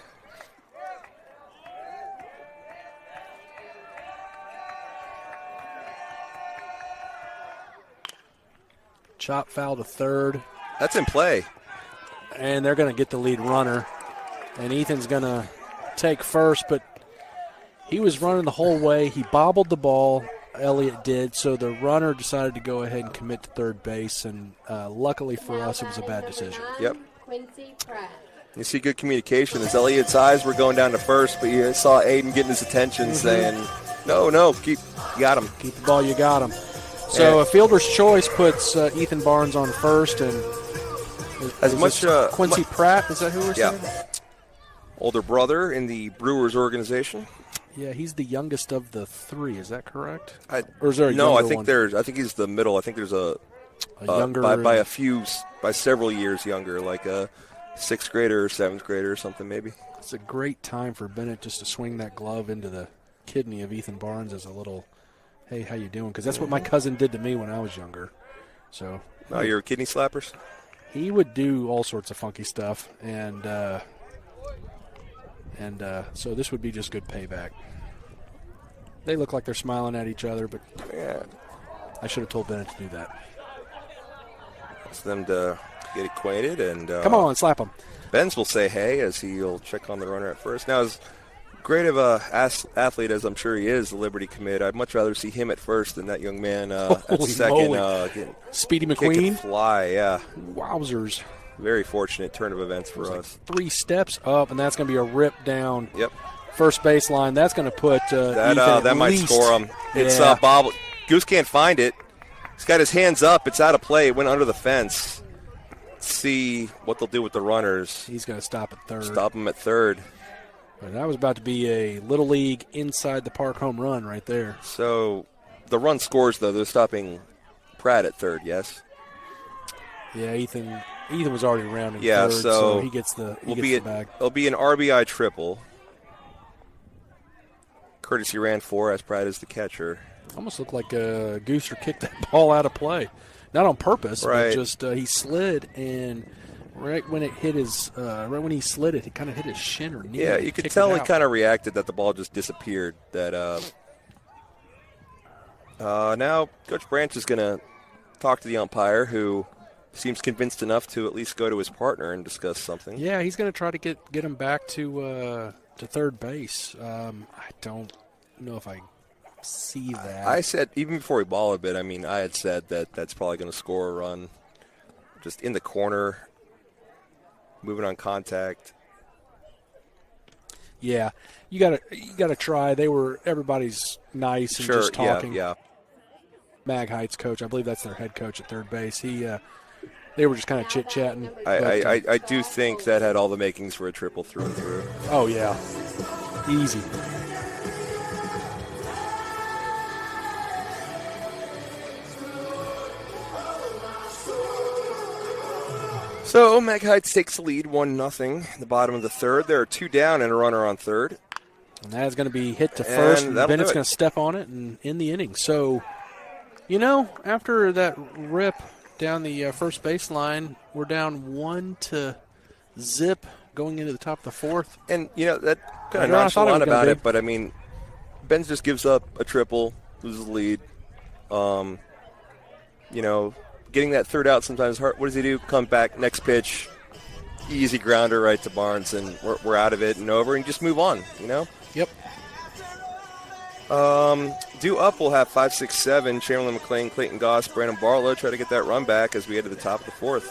Chop foul to third. That's in play. And they're going to get the lead runner. And Ethan's going to take first, but he was running the whole way. He bobbled the ball, Elliott did, so the runner decided to go ahead and commit to third base, and luckily for us, it was a bad decision. Yep. Quincy Pratt. You see good communication. As Elliott's eyes were going down to first, but you saw Aiden getting his attention saying, no, you got him. Keep the ball, you got him. So a fielder's choice puts Ethan Barnes on first, and Quincy Pratt, is that who we're saying? Older brother in the Brewers organization. Yeah, he's the youngest of the 3. Is that correct? Or is there a younger one? I think he's the middle. I think there's a younger by several years younger, like a 6th grader or 7th grader or something maybe. It's a great time for Bennett just to swing that glove into the kidney of Ethan Barnes as a little, hey, how you doing? Because that's what my cousin did to me when I was younger. So. Oh, you're kidney slappers? He would do all sorts of funky stuff, and so this would be just good payback. They look like they're smiling at each other, but I should have told Bennett to do that. It's them to get acquainted and come on, slap him. Benz will say hey as he'll check on the runner at first. Now, as great of a athlete as I'm sure he is, the Liberty commit, I'd much rather see him at first than that young man at second. Speedy McQueen? Kick and fly, yeah. Wowzers. Very fortunate turn of events for us. 3 steps up, and that's going to be a rip down. Yep. First baseline. That's going to put that might score him. It's bobble. Goose can't find it. He's got his hands up. It's out of play. It went under the fence. Let's see what they'll do with the runners. He's going to stop at third. Stop him at third. But that was about to be a Little League inside the park home run right there. So the run scores, though. They're stopping Pratt at third, yes? Yeah, Ethan was already rounding third, so he gets the bag. It'll be an RBI triple. Courtesy ran 4 as Pratt is the catcher. Almost looked like Gooser kicked that ball out of play. Not on purpose, right. But just he slid, and right when he slid it, it kind of hit his shin or knee. Yeah, you could tell he kind of reacted that the ball just disappeared. That now Coach Branch is going to talk to the umpire, who seems convinced enough to at least go to his partner and discuss something. Yeah, he's going to try to get him back to third base. I don't know if I see that. I said, even before we ball a bit, I had said that's probably going to score a run. Just in the corner, moving on contact. Yeah, you gotta try. Everybody's nice and just talking. Yeah. Mag Heights coach, I believe that's their head coach at third base. They were just kind of chit-chatting. I do think that had all the makings for a triple through and through. Oh, yeah. Easy. So Mag Heights takes the lead 1-0 in the bottom of the third. There are 2 down and a runner on third. And that is going to be hit to first, and Bennett's going to step on it and end the inning. So, after that rip down the first baseline, we're down 1-0 going into the top of the fourth. And, that kind of nonchalant about it, but, Benz just gives up a triple, loses the lead. Getting that third out sometimes hard. What does he do? Come back, next pitch, easy grounder right to Barnes, and we're out of it and over, and just move on, Yep. Due up, we'll have 5, 6, 7. Chamberlain, McLean, Clayton Goss, Brandon Barlow try to get that run back as we head to the top of the fourth.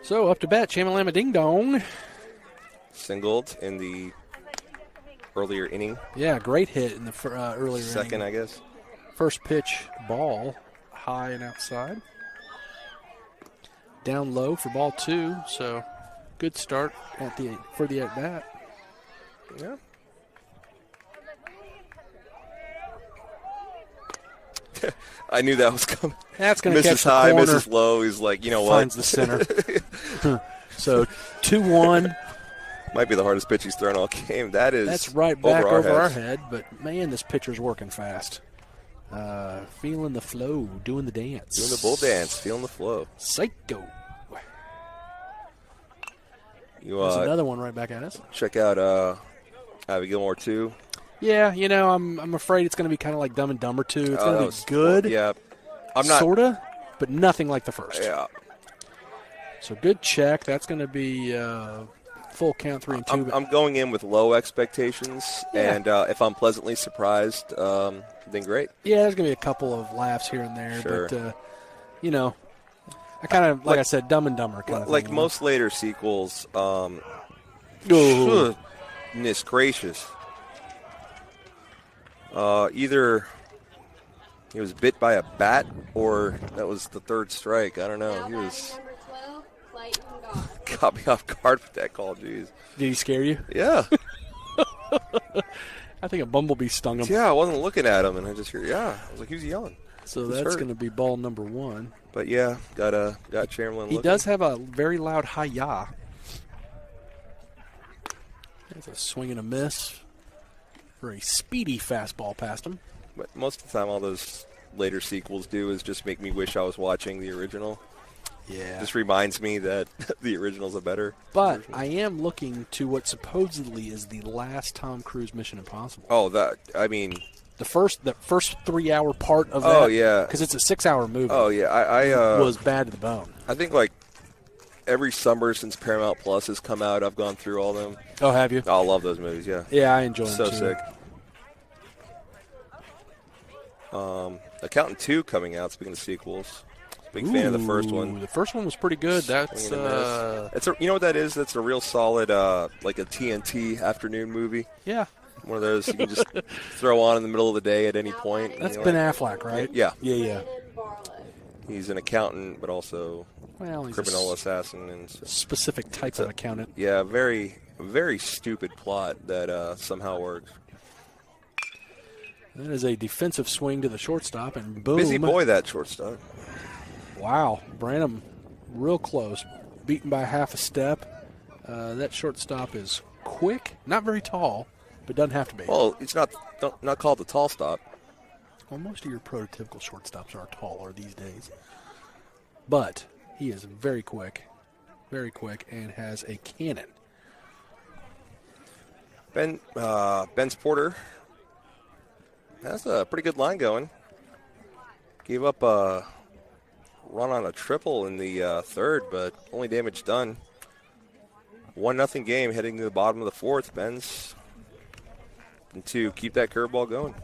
So up to bat, Chamalama Ding Dong. Singled in the earlier inning. Yeah, great hit in the earlier Second, inning. I guess. First pitch, ball, high and outside. Down low for ball 2, so good start for the at bat. Yeah. I knew that was coming. That's going to catch Mrs. the High, corner. Mrs. Low. He's like, you know what? Finds the center. So 2-1. Might be the hardest pitch he's thrown all game. That's right back over our head. But man, this pitcher's working fast. Feeling the flow, doing the dance. Doing the bull dance, feeling the flow. Psycho. There's another one right back at us. Check out Abby Gilmore too. Yeah, I'm afraid it's going to be kind of like Dumb and Dumber 2. It's going to be good. Yeah. I'm not. Sorta, but nothing like the first. Yeah. So good check. That's going to be full count 3-2. I'm going in with low expectations, and if I'm pleasantly surprised, then great. Yeah, there's going to be a couple of laughs here and there. Sure. But, I kind of, like I said, Dumb and Dumber kind of like thing. most later sequels, Ooh. goodness gracious. Either he was bit by a bat or that was the third strike. I don't know. He was Number 12, Clayton Goff. caught me off guard with that call. Jeez. Did he scare you? Yeah. I think a bumblebee stung him. Yeah, I wasn't looking at him, and I just hear, I was like, who's yelling? So Who's that's hurt? going to be ball number 1. But yeah, got Chamberlain. He looking. does have a very loud hi-ya. That's a swing and a miss for a speedy fastball past him. But most of the time, all those later sequels do is just make me wish I was watching the original. Yeah. Just reminds me that the original's a better But version. I am looking to what supposedly is the last Tom Cruise Mission Impossible. Oh, The first 3-hour part of that. Oh, yeah. Because it's a 6-hour movie. Oh, yeah. I was bad to the bone. I think, like, every summer since Paramount Plus has come out, I've gone through all of them. Oh, have you? I love those movies, yeah. Yeah, I enjoy them So too. sick. Accountant 2 coming out, speaking of sequels. Big fan of the first one. The first one was pretty good. That's you know what that is? That's a real solid, like a TNT afternoon movie. Yeah. One of those you can just throw on in the middle of the day at any point. That's Ben Affleck, right? Yeah. Yeah. Brandon Barlow. He's an accountant, but also Well, he's criminal a assassin. And specific type of accountant. Yeah, very, very stupid plot that somehow works. That is a defensive swing to the shortstop, and boom. Busy boy, that shortstop. Wow. Branham real close. Beaten by half a step. That shortstop is quick. Not very tall, but doesn't have to be. Well, it's not called the tall stop. Well, most of your prototypical shortstops are taller these days. But he is very quick, and has a cannon. Ben's Porter has a pretty good line going. Gave up a run on a triple in the third, but only damage done. 1-0 game heading to the bottom of the fourth. Ben's to keep that curveball going.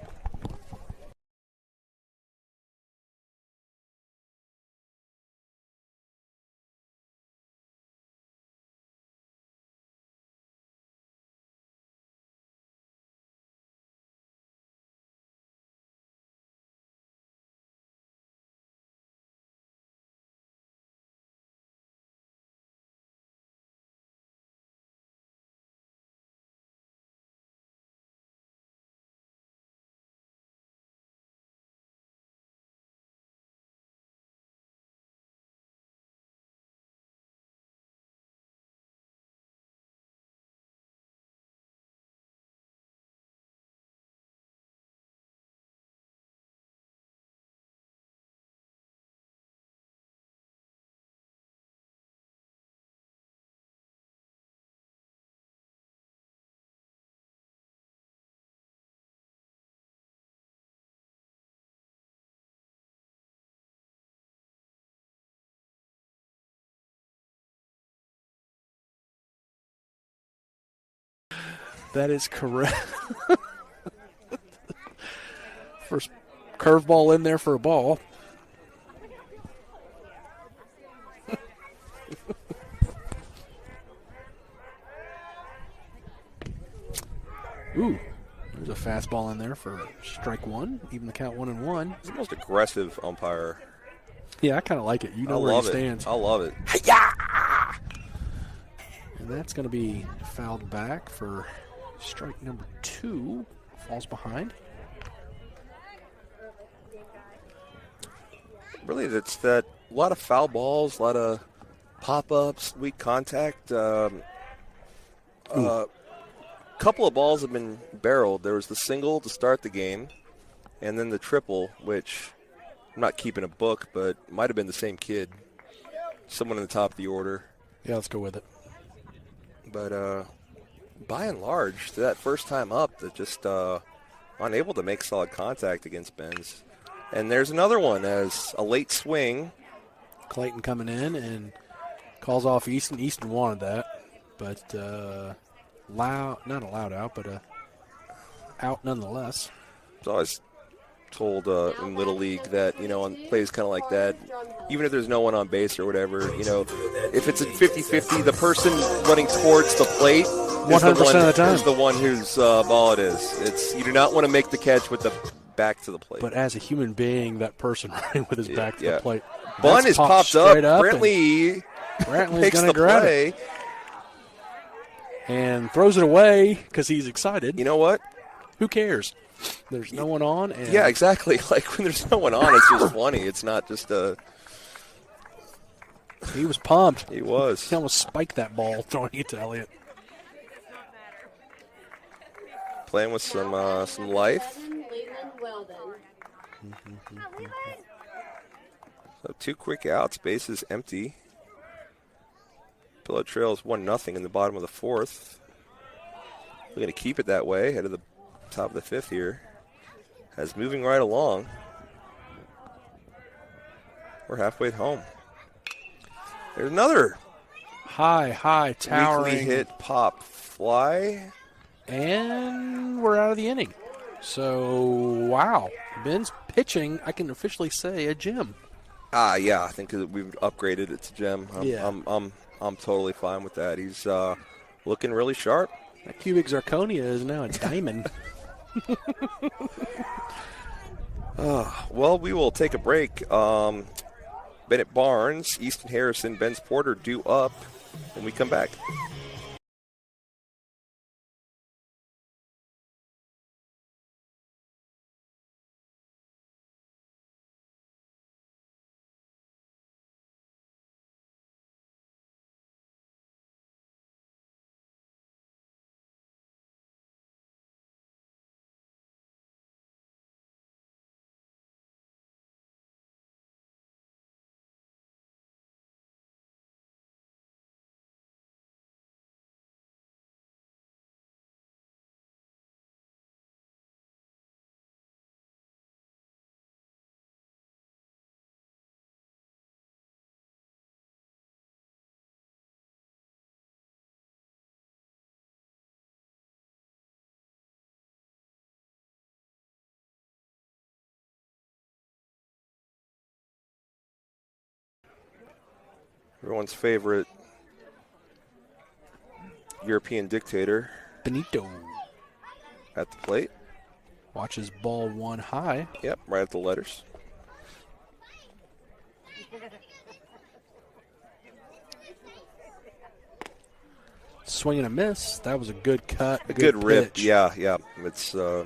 That is correct. First curveball in there for a ball. Ooh, there's a fastball in there for strike one, even the count 1-1. He's the most aggressive umpire. Yeah, I kind of like it. You know where he stands. I love it. And that's going to be fouled back for strike number 2. Falls behind. Really, it's that a lot of foul balls, a lot of pop-ups, weak contact. Couple of balls have been barreled. There was the single to start the game, and then the triple, which I'm not keeping a book, but might have been the same kid. Someone in the top of the order. Yeah, let's go with it. But by and large, that first time up, they're just unable to make solid contact against Benz. And there's another one as a late swing. Clayton coming in and calls off Easton. Easton wanted that, but not a loud out, but out nonetheless. It's always told in Little League that, on plays kind of like that, even if there's no one on base or whatever, if it's a 50-50, the person running towards the plate 100% of the time is the one whose ball it is. You do not want to make the catch with the back to the plate. But as a human being, that person running with his back to the plate. Bun is popped up. Brantley's going to grab it. And throws it away because he's excited. You know what? Who cares? There's no one on. And yeah, exactly. Like when there's no one on, it's just funny. It's not just a. He was pumped. He was. He almost spiked that ball throwing it to Elliott. Playing with some life. So 2 quick outs. Bases empty. Pillow trails 1-0 in the bottom of the 4th. We're going to keep it that way. Head of the top of the 5th here. As moving right along. We're halfway home. There's another high towering weakly hit pop fly. And we're out of the inning. So, wow. Ben's pitching, I can officially say, a gem. Yeah, I think we've upgraded it to gem. I'm totally fine with that. He's looking really sharp. That cubic zirconia is now a diamond. Well, we will take a break. Bennett Barnes, Easton Harrison, Ben's Porter due up when we come back. Everyone's favorite European dictator. Benito. At the plate. Watches ball 1 high. Yep, right at the letters. Swing and a miss. That was a good cut. A good rip. Pitch. Yeah. It's. I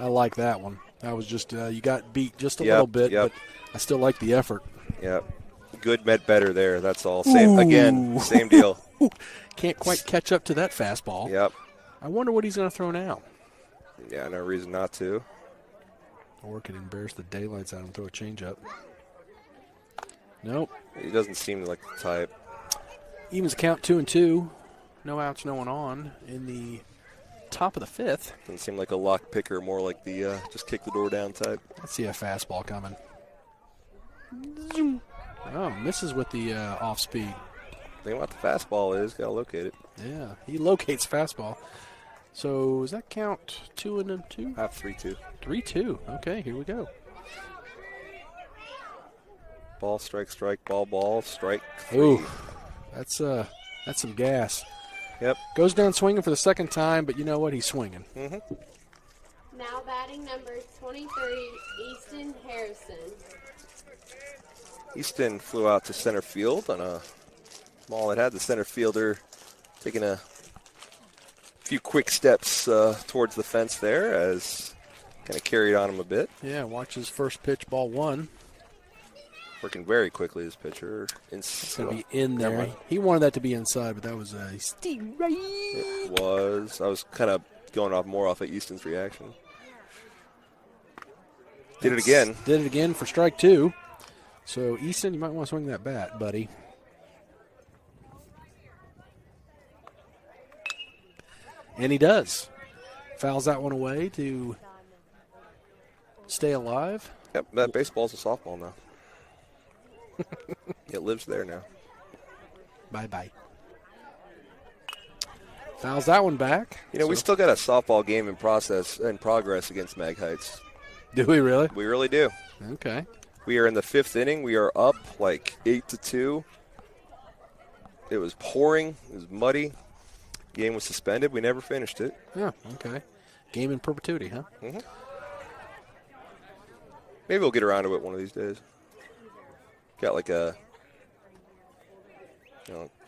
like that one. That was just you got beat just a little bit, but I still like the effort. Yep. Good met better there. That's all. Same deal. Can't quite catch up to that fastball. Yep. I wonder what he's going to throw now. Yeah, no reason not to. Or can embarrass the daylights out of him and throw a changeup. Nope. He doesn't seem like the type. Evens count 2-2. No outs, no one on in the top of the 5th. Doesn't seem like a lock picker, more like the just kick the door down type. Let's see a fastball coming. Oh, misses with the off speed. Think what the fastball is. Got to locate it. Yeah, he locates fastball. So does that count 2-2? Half 3-2. 3-2. Okay, here we go. Ball, strike, ball, strike. 3. Ooh, that's some gas. Yep. Goes down swinging for the second time, but you know what? He's swinging. Mm-hmm. Now batting number 23, Easton Harrison. Easton flew out to center field on a ball that had the center fielder taking a few quick steps towards the fence there as kind of carried on him a bit. Yeah, watch his first pitch, ball 1. Working very quickly, this pitcher. It's going to be in there. He wanted that to be inside, but that was a stingray. It was. I was kind of going more off of Easton's reaction. Did it again. Did it again for strike 2. So, Easton, you might want to swing that bat, buddy. And he does. Fouls that one away to stay alive. Yep, that baseball's a softball now. It lives there now. Bye-bye. Fouls that one back. You know, we still got a softball game in progress against Mag Heights. Do we really? We really do. Okay. We are in the 5th inning. We are up like 8-2. It was pouring. It was muddy. Game was suspended. We never finished it. Yeah, okay. Game in perpetuity, huh? Mm-hmm. Maybe we'll get around to it one of these days. Got like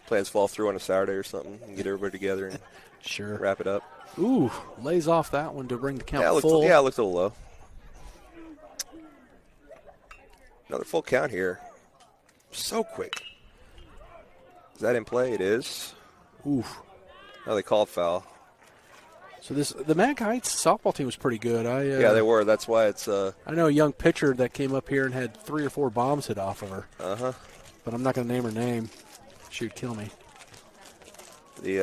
plans fall through on a Saturday or something and get everybody together and sure wrap it up. Ooh, lays off that one to bring the count full. It looked a little low. Another full count here. So quick. Is that in play? It is. Oof. Now they called foul. So the Mag Heights softball team was pretty good. Yeah, they were. That's why it's. I know a young pitcher that came up here and had 3 or 4 bombs hit off of her. Uh-huh. But I'm not going to name her name. She would kill me. They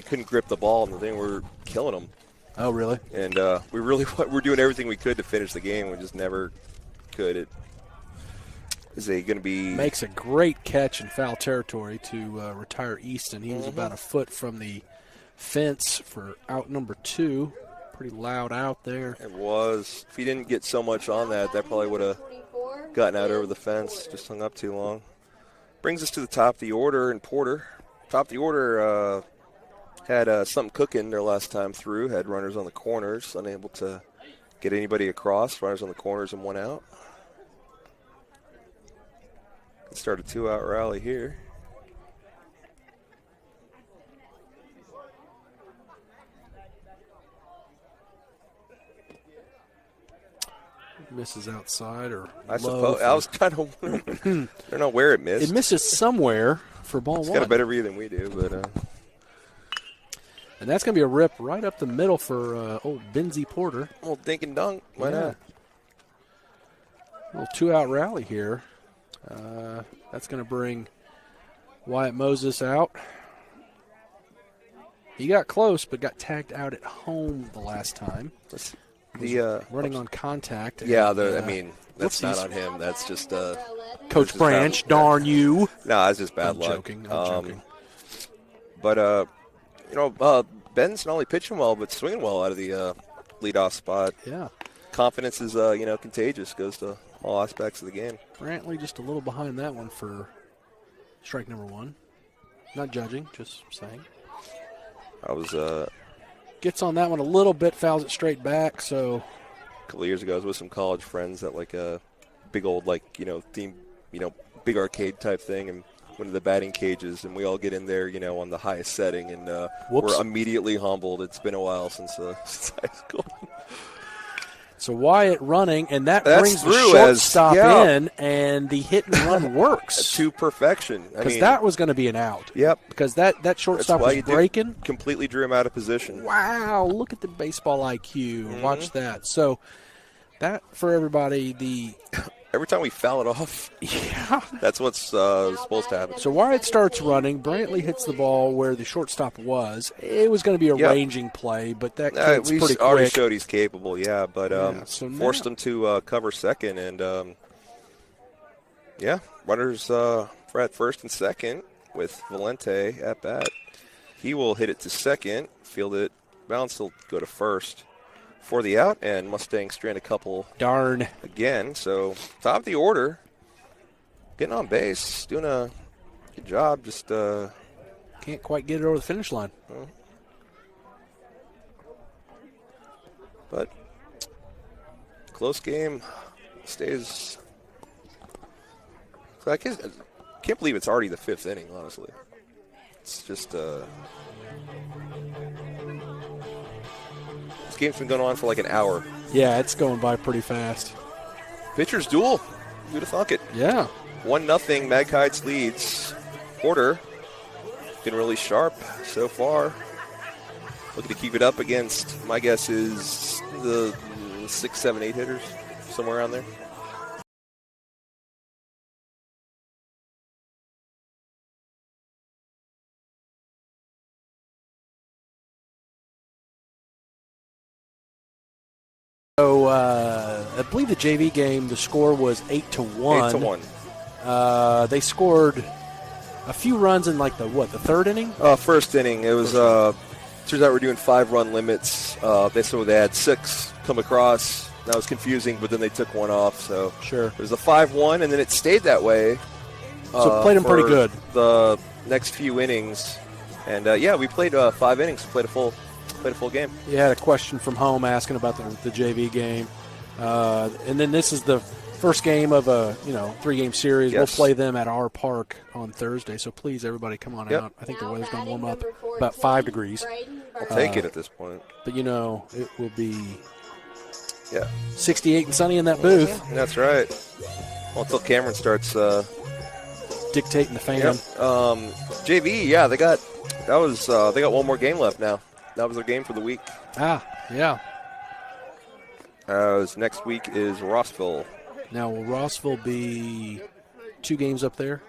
couldn't grip the ball, and the thing we were killing them. Oh, really? And we're doing everything we could to finish the game. We just never could. Is they going to be... Makes a great catch in foul territory to retire Easton. He was about a foot from the fence for out number 2. Pretty loud out there. It was. If he didn't get so much on that probably would have gotten out over the fence. Just hung up too long. Brings us to the top of the order in Porter. Top of the order had something cooking their last time through. Had runners on the corners. Unable to get anybody across. Runners on the corners and 1 out. Start a 2-out rally here. Misses outside or I suppose. I was kind of wondering. I don't know where it missed. It misses somewhere for ball 1. It's got a better view than we do, but. And that's going to be a rip right up the middle for old Benzie Porter. Old dink and dunk. Why not? A little 2-out rally here. That's going to bring Wyatt Moses out. He got close, but got tagged out at home the last time. Running on contact. Yeah, that's not on him. That's just Coach Branch. Darn you! No, that's just bad luck. I'm joking. But Ben's not only pitching well, but swinging well out of the leadoff spot. Yeah, confidence is contagious. Goes to all aspects of the game. Brantley just a little behind that one for strike number 1. Not judging, just saying. I was gets on that one a little bit, fouls it straight back. So a couple of years ago, I was with some college friends at like a big old theme, big arcade type thing, and went to the batting cages, and we all get in there, on the highest setting, and we're immediately humbled. It's been a while since high school. So Wyatt running, and that brings the shortstop in, and the hit and run works. To perfection. Because that was going to be an out. Yep. Because that shortstop was breaking. Completely drew him out of position. Wow, look at the baseball IQ. Mm-hmm. Watch that. So that, for everybody, every time we foul it off, that's what's supposed to happen. So Wyatt starts running. Brantley hits the ball where the shortstop was. It was going to be a ranging play, but that kid's pretty quick. Already showed he's capable, but forced him to cover second. And, runners at first and second with Valente at bat. He will hit it to second, field it, bounce, will go to first for the out, and Mustang strand a couple. Darn. Again, so top of the order, getting on base, doing a Good job. Just can't quite get it over the finish line. But close game stays. I can't believe it's already the 5th inning, honestly. It's just this game's been going on for like an hour. Yeah, it's going by pretty fast. Pitchers duel. Who'd have thunk it? Yeah. 1-0 Magpies leads. Porter been really sharp so far. Looking to keep it up against, my guess is the 6, 7, 8 hitters, somewhere around there. So I believe the JV game, the score was 8-1. 8-1. They scored a few runs in like the 3rd inning? First inning. It was turns out we're doing 5-run limits. They had 6 come across. That was confusing, but then they took one off. So sure, it was a 5-1, and then it stayed that way. So played them pretty good. The next few innings, and we played 5 innings. Played a full game. You had a question from home asking about the JV game, and then this is the first game of a 3-game series. Yes. We'll play them at our park on Thursday. So please, everybody, come on out. I think the weather's going to warm up about 5 degrees. I'll take it at this point. But it will be 68 and sunny in that booth. That's right. Well, until Cameron starts dictating the fan. Yep. JV, they got one more game left now. That was their game for the week. Yeah. Next week is Rossville. Now, will Rossville be 2 games up there?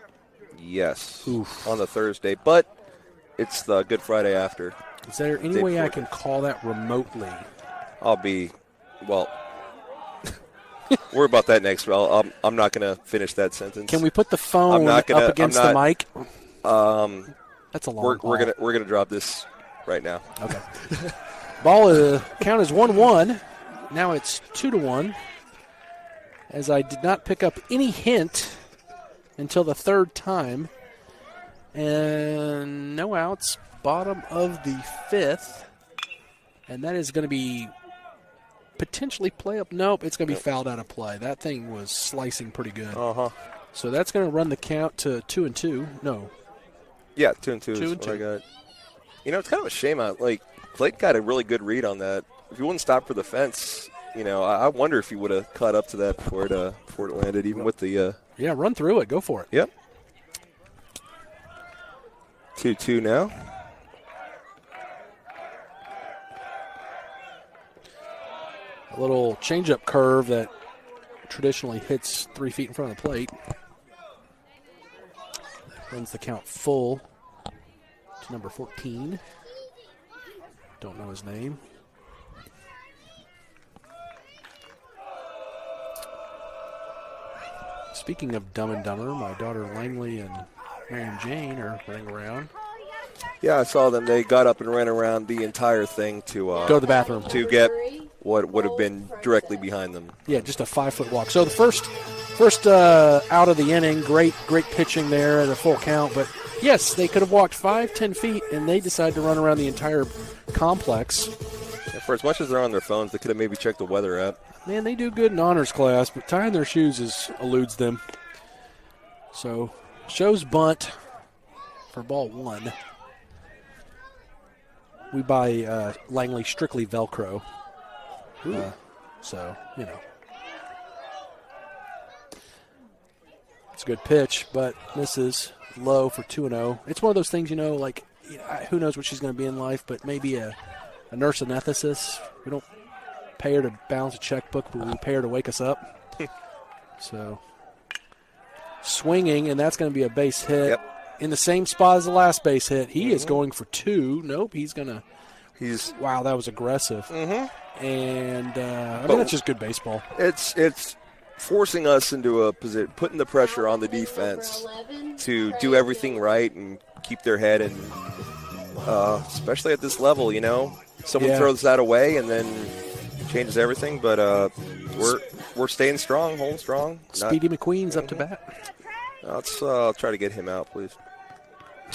Yes. Oof. On the Thursday, but it's the Good Friday after. Is there any way I can call that remotely? Worry about that next. Well, I'm not going to finish that sentence. Can we put the phone up against the mic? That's a long ball. We're gonna drop this right now. Okay. Ball count is 1-1. Now it's 2-1. As I did not pick up any hint until the 3rd time. And no outs, bottom of the 5th. And that is going to be potentially play up. Nope, it's going to be fouled out of play. That thing was slicing pretty good. So that's going to run the count to 2-2. No. Yeah, 2-2 is what I got. It's kind of a shame. Clayton got a really good read on that. If he wouldn't stop for the fence, I wonder if he would have caught up to that before it landed, even with the. Run through it. Go for it. Yep. 2-2 now. A little changeup curve that traditionally hits 3 feet in front of the plate. Runs the count full to number 14. Don't know his name. Speaking of Dumb and Dumber, my daughter Langley and Marion Jane are running around. Yeah, I saw them. They got up and ran around the entire thing to go to the bathroom to get what would have been directly behind them. Yeah, just a 5-foot walk. So the first out of the inning, great pitching there at a full count. But yes, they could have walked 5-10 feet, and they decided to run around the entire complex. Yeah, for as much as they're on their phones, they could have maybe checked the weather app. Man, they do good in honors class, but tying their shoes eludes them. So shows bunt for ball 1. We buy Langley strictly Velcro. So, it's a good pitch, but misses low for 2-0. It's one of those things, who knows what she's going to be in life, but maybe a nurse anesthetist. We don't pay her to balance a checkbook, but we pay her to wake us up. So, swinging, and that's going to be a base hit. Yep. In the same spot as the last base hit. He is going for 2. Nope, wow, that was aggressive. And that's just good baseball. It's forcing us into a position, putting the pressure on the defense to do everything right and keep their head, and especially at this level, someone throws that away and then changes everything. But we're staying strong, holding strong. Speedy McQueen's up to bat. I'll try to get him out, please.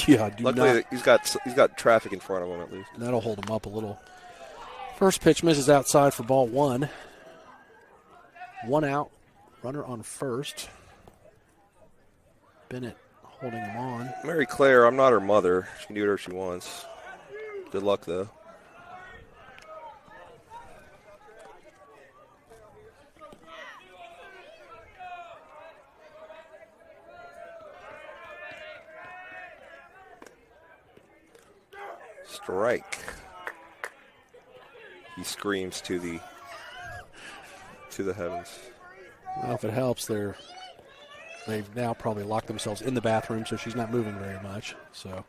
Yeah, luckily he's got traffic in front of him at least. That'll hold him up a little. First pitch misses outside for ball one. 1 out. Runner on first. Bennett holding him on. Mary Claire, I'm not her mother. She can do whatever she wants. Good luck, though. Strike. He screams to the heavens. Well, if it helps, they've now probably locked themselves in the bathroom, so she's not moving very much. So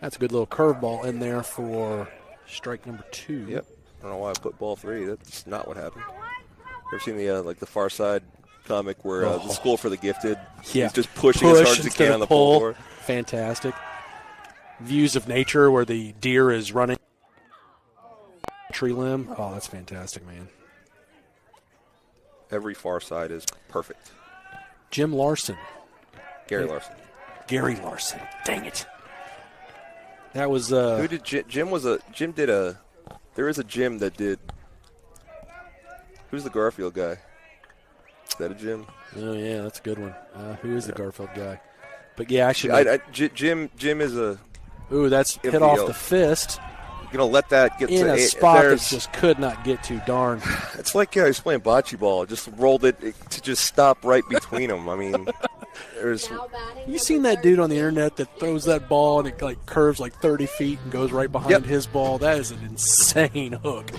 that's a good little curveball in there for strike number 2. Yep. I don't know why I put ball 3. That's not what happened. Ever seen the the Far Side comic where the School for the Gifted? Yeah. He's just pushing as hard as he can on the pull board. Fantastic. Views of nature where the deer is running tree limb. Oh, that's fantastic, man. Every Far Side is perfect. Jim Larson. Gary Larson. Gary Larson. Dang it. That was who did Jim did a there is a Jim that did. Who's the Garfield guy? Is that a Jim? Oh yeah, that's a good one. Who is the Garfield guy? But yeah, Jim is a. Ooh, that's hit off the fist. You're going to let that get in to a spot that just could not get to. Darn. It's like he's playing bocce ball. Just rolled it to just stop right between them. I mean, there's. You seen that dude on the internet that throws that ball and it curves 30 feet and goes right behind his ball? That is an insane hook.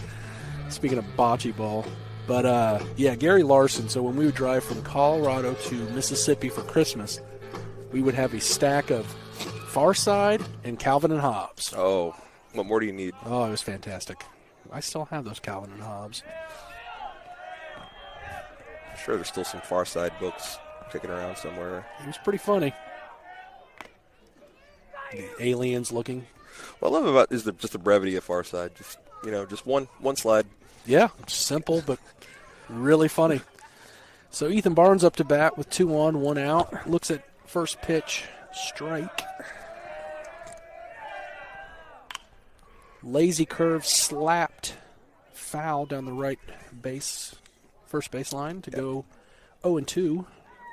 Speaking of bocce ball. But, Gary Larson. So when we would drive from Colorado to Mississippi for Christmas, we would have a stack of Far Side and Calvin and Hobbes. Oh, what more do you need? Oh, it was fantastic. I still have those Calvin and Hobbes. I'm sure there's still some Far Side books kicking around somewhere. It was pretty funny. The aliens looking. What I love about is just the brevity of Far Side. Just one slide. Yeah, simple but really funny. So Ethan Barnes up to bat with 2 on, 1 out. Looks at first pitch, strike. Lazy curve slapped, foul down the right base, first base line to go 0-2.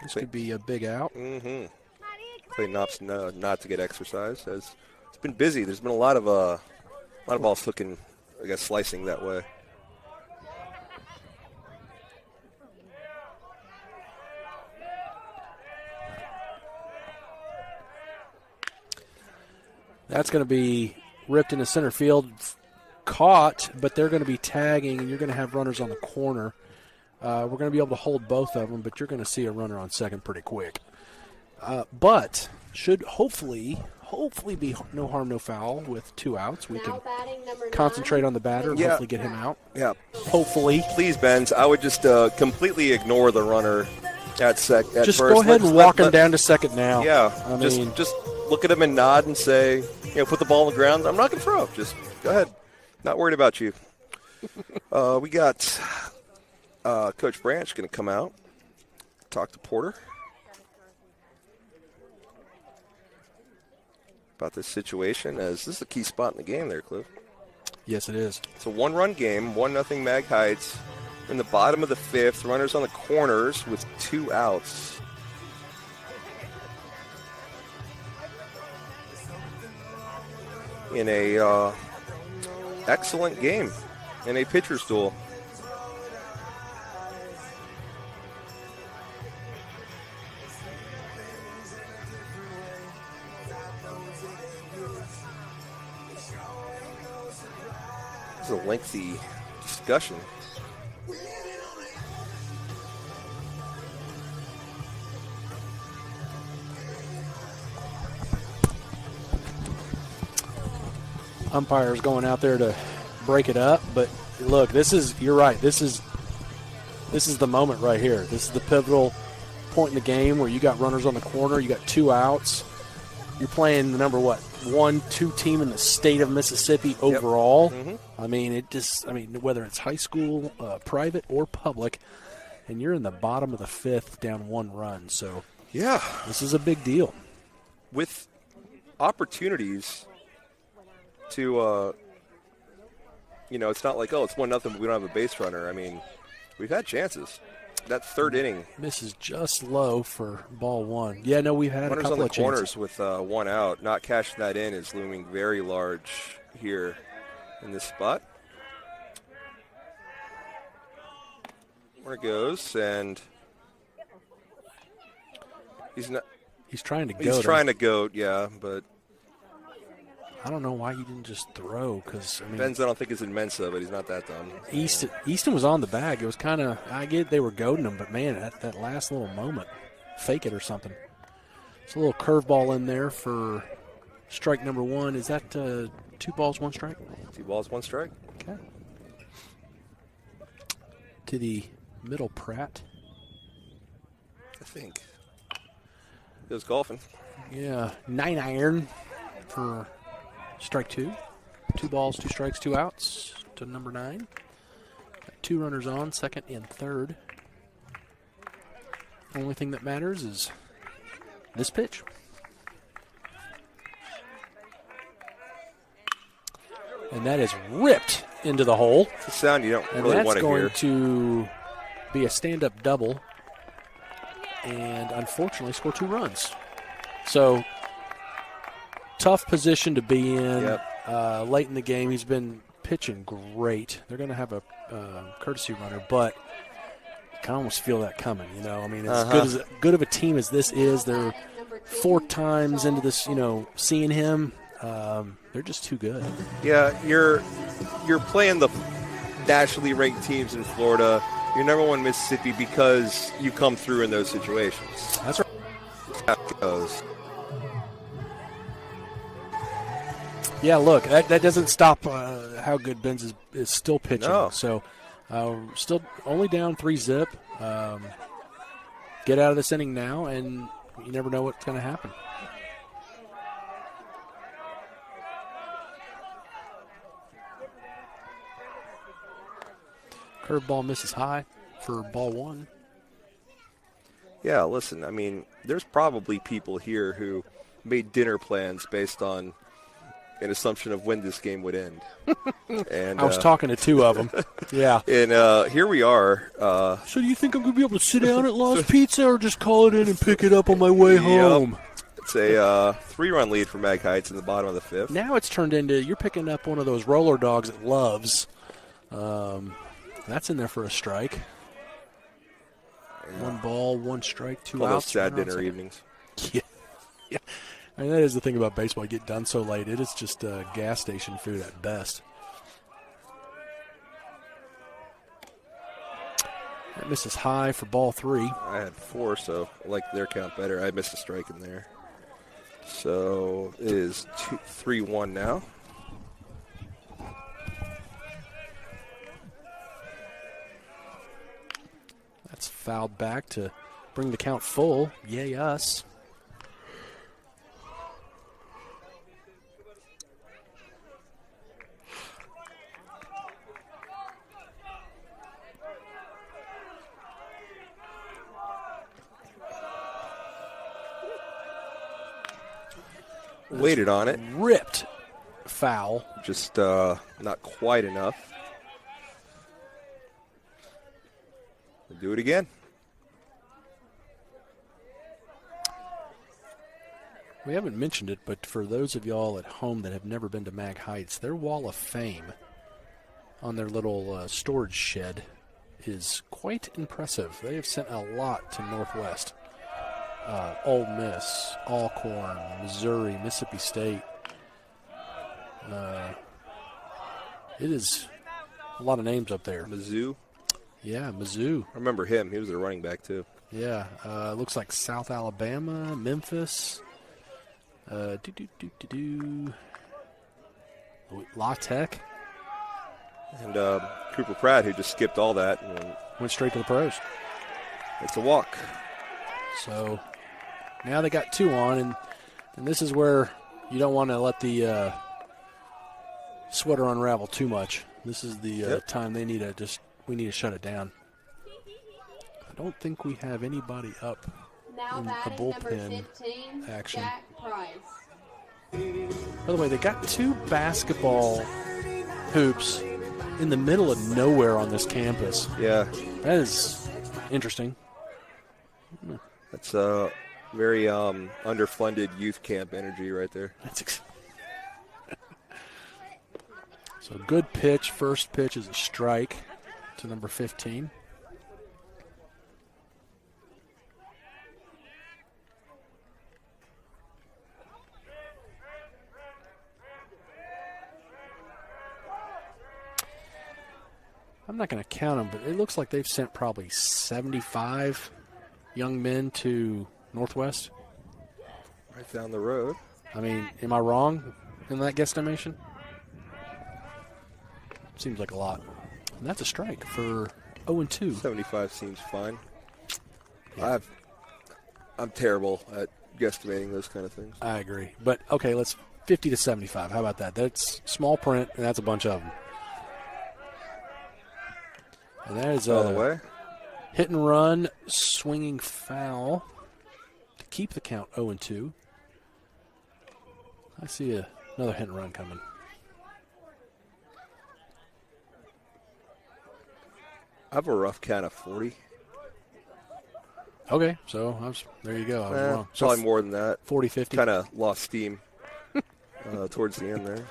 This could be a big out. Mm-hmm. Clay Knopp's not to get exercise. It's been busy. There's been a lot of balls hooking, I guess, slicing that way. That's going to be ripped into center field, caught, but they're going to be tagging, and you're going to have runners on the corner. We're going to be able to hold both of them, but you're going to see a runner on second pretty quick. But should hopefully be no harm, no foul with 2 outs. We can concentrate on the batter and hopefully get him out. Yeah. Hopefully. Please, Benz, I would just completely ignore the runner at first. Just go ahead and walk him down to second now. Yeah. Just look at him and nod and say, put the ball on the ground. I'm not going to throw. Just go ahead. Not worried about you. We got Coach Branch going to come out, talk to Porter about this situation, as this is a key spot in the game there, Cliff. Yes, it is. It's a 1-run game, 1-0 Mag Heights. In the bottom of the 5th, runners on the corners with 2 outs. In a excellent game, in a pitcher's duel. This is a lengthy discussion. Umpires going out there to break it up, but look, you're right. This is the moment right here. This is the pivotal point in the game where you got runners on the corner, you got 2 outs. You're playing the number 1-2 team in the state of Mississippi overall. Yep. Mm-hmm. I mean, whether it's high school, private, or public, and you're in the bottom of the 5th down 1 run. So yeah, this is a big deal. With opportunities to, it's not like, it's 1-0, but we don't have a base runner. I mean, we've had chances. That third inning. Misses just low for ball one. Yeah, no, we've had runners a couple on of the corners chances. with one out. Not cashing that in is looming very large here in this spot. Where it goes, and he's trying to goat, yeah, but I don't know why he didn't just throw, because Benz, I don't think is in Mensa, but he's not that dumb. Easton was on the bag. It was kind of, I get they were goading him, but man, at that last little moment, fake it or something. It's a little curveball in there for strike number one. Is that 2 balls, 1 strike? 2 balls, 1 strike. Okay. To the middle Pratt. I think. He was golfing. Yeah, 9-iron for strike 2. 2 balls, 2 strikes, 2 outs to number 9. Got 2 runners on, second and third. Only thing that matters is this pitch. And that is ripped into the hole. It's a sound you don't really want to hear. And that's going to be a stand-up double and unfortunately score 2 runs. So tough position to be in late in the game. He's been pitching great. They're going to have a courtesy runner, but you can almost feel that coming. I mean, as good of a team as this is, they're 4 times into this, seeing him. They're just too good. Yeah, you're playing the nationally ranked teams in Florida. You're number 1 Mississippi because you come through in those situations. That's right. That's how it goes. Yeah, look, that doesn't stop how good Benz is still pitching. No. So still only down 3-zip. Get out of this inning now, and you never know what's going to happen. Curveball misses high for ball 1. Yeah, listen, I mean, there's probably people here who made dinner plans based on an assumption of when this game would end. And I was talking to 2 of them. Yeah. And here we are. So do you think I'm going to be able to sit down at Lost Pizza or just call it in and pick it up on my way home? It's a 3-run lead for Mag Heights in the bottom of the 5th. Now it's turned into you're picking up one of those roller dogs at Love's. That's in there for a strike. 1 ball, 1 strike, 2 outs. Those sad dinner evenings. Yeah. I mean, that is the thing about baseball. You get done so late. It is just gas station food at best. That misses high for ball 3. I had 4, so I like their count better. I missed a strike in there. So it is 3-1 now. That's fouled back to bring the count full. Yay us. Waited on it. Ripped foul. Just not quite enough. We'll do it again. We haven't mentioned it, but for those of y'all at home that have never been to Mag Heights, their wall of fame on their little storage shed is quite impressive. They have sent a lot to Northwest. Ole Miss, Alcorn, Missouri, Mississippi State. It is a lot of names up there. Mizzou. Yeah, Mizzou. I remember him. He was a running back, too. Yeah. Looks like South Alabama, Memphis. La Tech. And Cooper Pratt, who just skipped all that and went straight to the pros. It's a walk. So now they got 2 on, and this is where you don't want to let the sweater unravel too much. This is the time they need to we need to shut it down. I don't think we have anybody up now in the batting bullpen number 15, action. Jack Price. By the way, they got 2 basketball hoops in the middle of nowhere on this campus. Yeah. That is interesting. That's very underfunded youth camp energy right there. So good pitch. First pitch is a strike to number 15. I'm not going to count them, but it looks like they've sent probably 75 young men to Northwest. Right down the road. I mean, am I wrong in that guesstimation? Seems like a lot. And that's a strike for 0-2. 75 seems fine. Yeah. I'm terrible at guesstimating those kind of things. I agree. But, okay, let's 50 to 75. How about that? That's small print, and that's a bunch of them. And that is all the way. Hit and run, swinging foul to keep the count 0-2. I see another hit and run coming. I have a rough count of 40. Okay, so there you go. I was wrong. So probably more than that. 40, 50. Kind of lost steam towards the end there.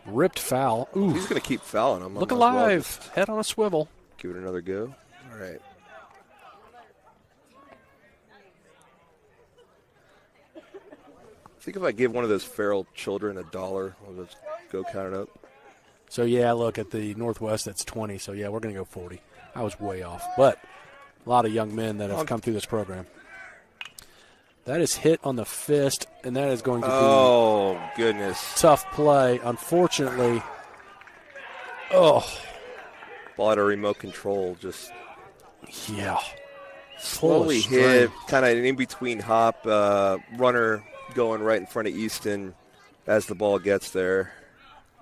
Ripped foul. Ooh. He's going to keep fouling him. Look alive. Head on a swivel. Give it another go. All right. I think if I give one of those feral children $1, I'll just go count it up. So, yeah, look, at the Northwest, that's 20. So, yeah, we're going to go 40. I was way off. But a lot of young men that have come through this program. That is hit on the fist, and that is going to be goodness, tough play. Unfortunately, ball at a remote control, just slowly hit, kind of an in-between hop, runner going right in front of Easton as the ball gets there.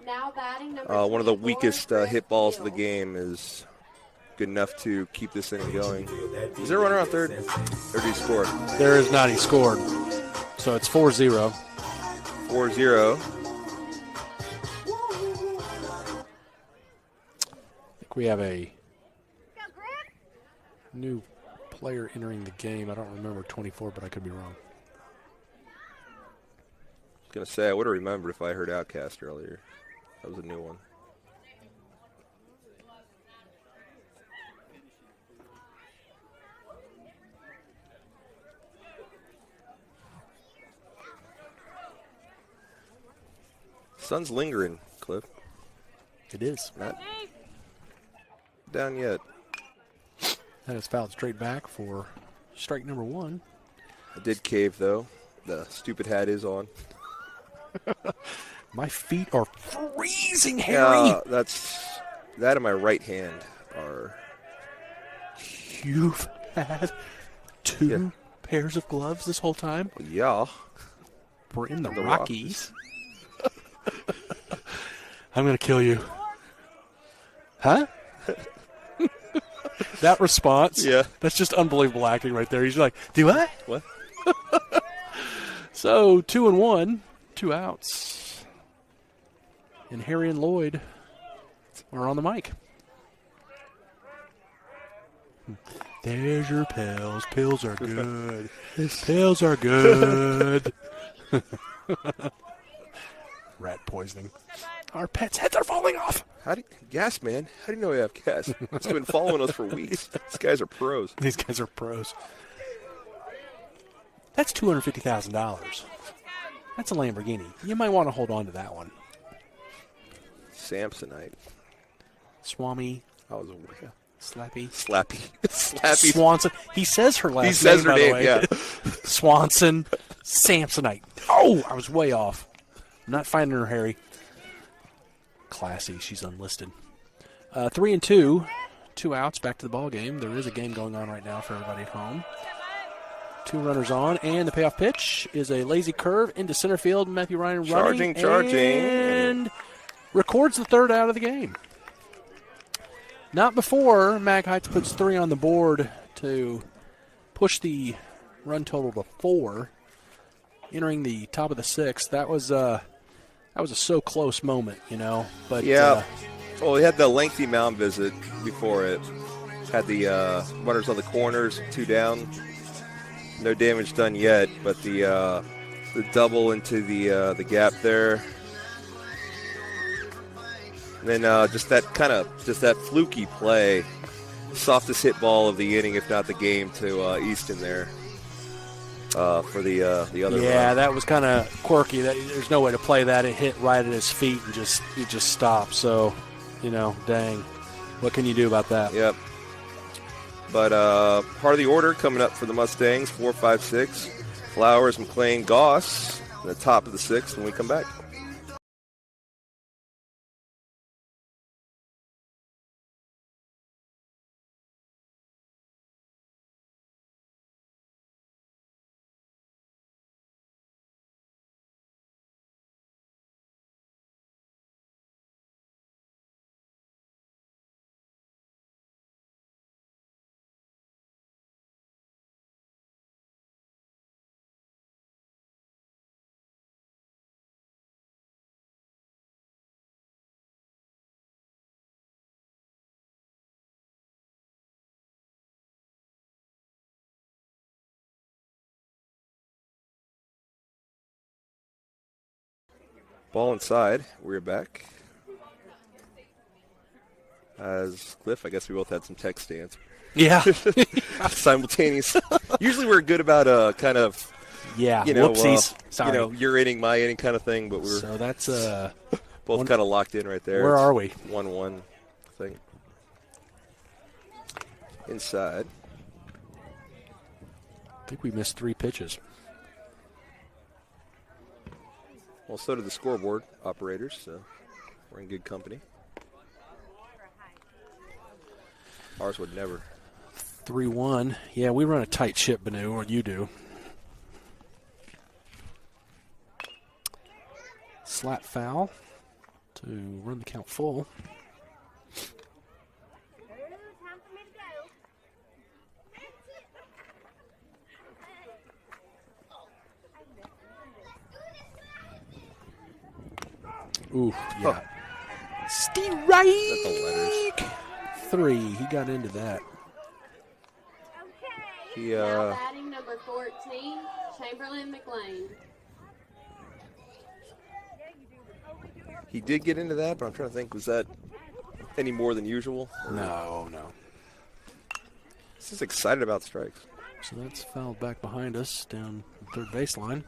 Now batting number one of the weakest hit balls of the game is good enough to keep this inning going. Is there a runner on third? Or did he score? There is not. He scored. So it's 4-0. 4-0. I think we have a new player entering the game. I don't remember 24, but I could be wrong. I was going to say, I would have remembered if I heard Outcast earlier. That was a new one. Sun's lingering, Cliff. It is. Not down yet. That is fouled straight back for strike number 1. I did cave, though. The stupid hat is on. My feet are freezing, Harry. That and my right hand are. You've had 2 pairs of gloves this whole time? Yeah. We're in the Rockies. I'm going to kill you. Huh? That response? Yeah. That's just unbelievable acting right there. He's like, do what? What? So, 2-1, 2 outs. And Harry and Lloyd are on the mic. There's your pills. Pills are good. Pills are good. Rat poisoning. Our pets' heads are falling off. Gas, man. How do you know we have gas? It's been following us for weeks. These guys are pros. These guys are pros. That's $250,000. That's a Lamborghini. You might want to hold on to that one. Samsonite. Swami. I was Slappy. Slappy. Swanson. He says her last name. He says her by name, the way. yeah. Swanson. Samsonite. Oh, I was way off. I'm not finding her, Harry. Classy. She's unlisted. 3-2. 2 outs. Back to the ball game. There is a game going on right now for everybody at home. 2 runners on, and the payoff pitch is a lazy curve into center field. Matthew Ryan running. Charging. And records the 3rd out of the game. Not before Mag Heights puts 3 on the board to push the run total to 4. entering the top of the 6th. That was a so close moment, But yeah, well, we had the lengthy mound visit before it. Had the runners on the corners, 2 down. No damage done yet, but the double into the gap there. And then just that fluky play, softest hit ball of the inning, if not the game, to Easton there for the other. Yeah, run. that was kind of quirky. There's no way to play that. It hit right at his feet and it just stopped. So, dang, what can you do about that? Yep. But part of the order coming up for the Mustangs, 4, 5, 6. Flowers, McLean, Goss, at the top of the 6th when we come back. Ball inside. We're back. As Cliff, I guess we both had some tech stands. Yeah. Simultaneous. Usually we're good about kind of, whoopsies. Sorry. your inning, my inning kind of thing, but we're so that's both kind of locked in right there. Where are we? 1-1 thing. Inside. I think we missed 3 pitches. Well, so did the scoreboard operators, so we're in good company. Ours would never. 3-1. Yeah, we run a tight ship, Banu, or you do. Slap foul to run the count full. Ooh, yeah. Strike! 3. He got into that. Now batting number 14, Chamberlain McLean. He did get into that, but I'm trying to think, was that any more than usual? No. He's just excited about strikes. So that's fouled back behind us down the third baseline.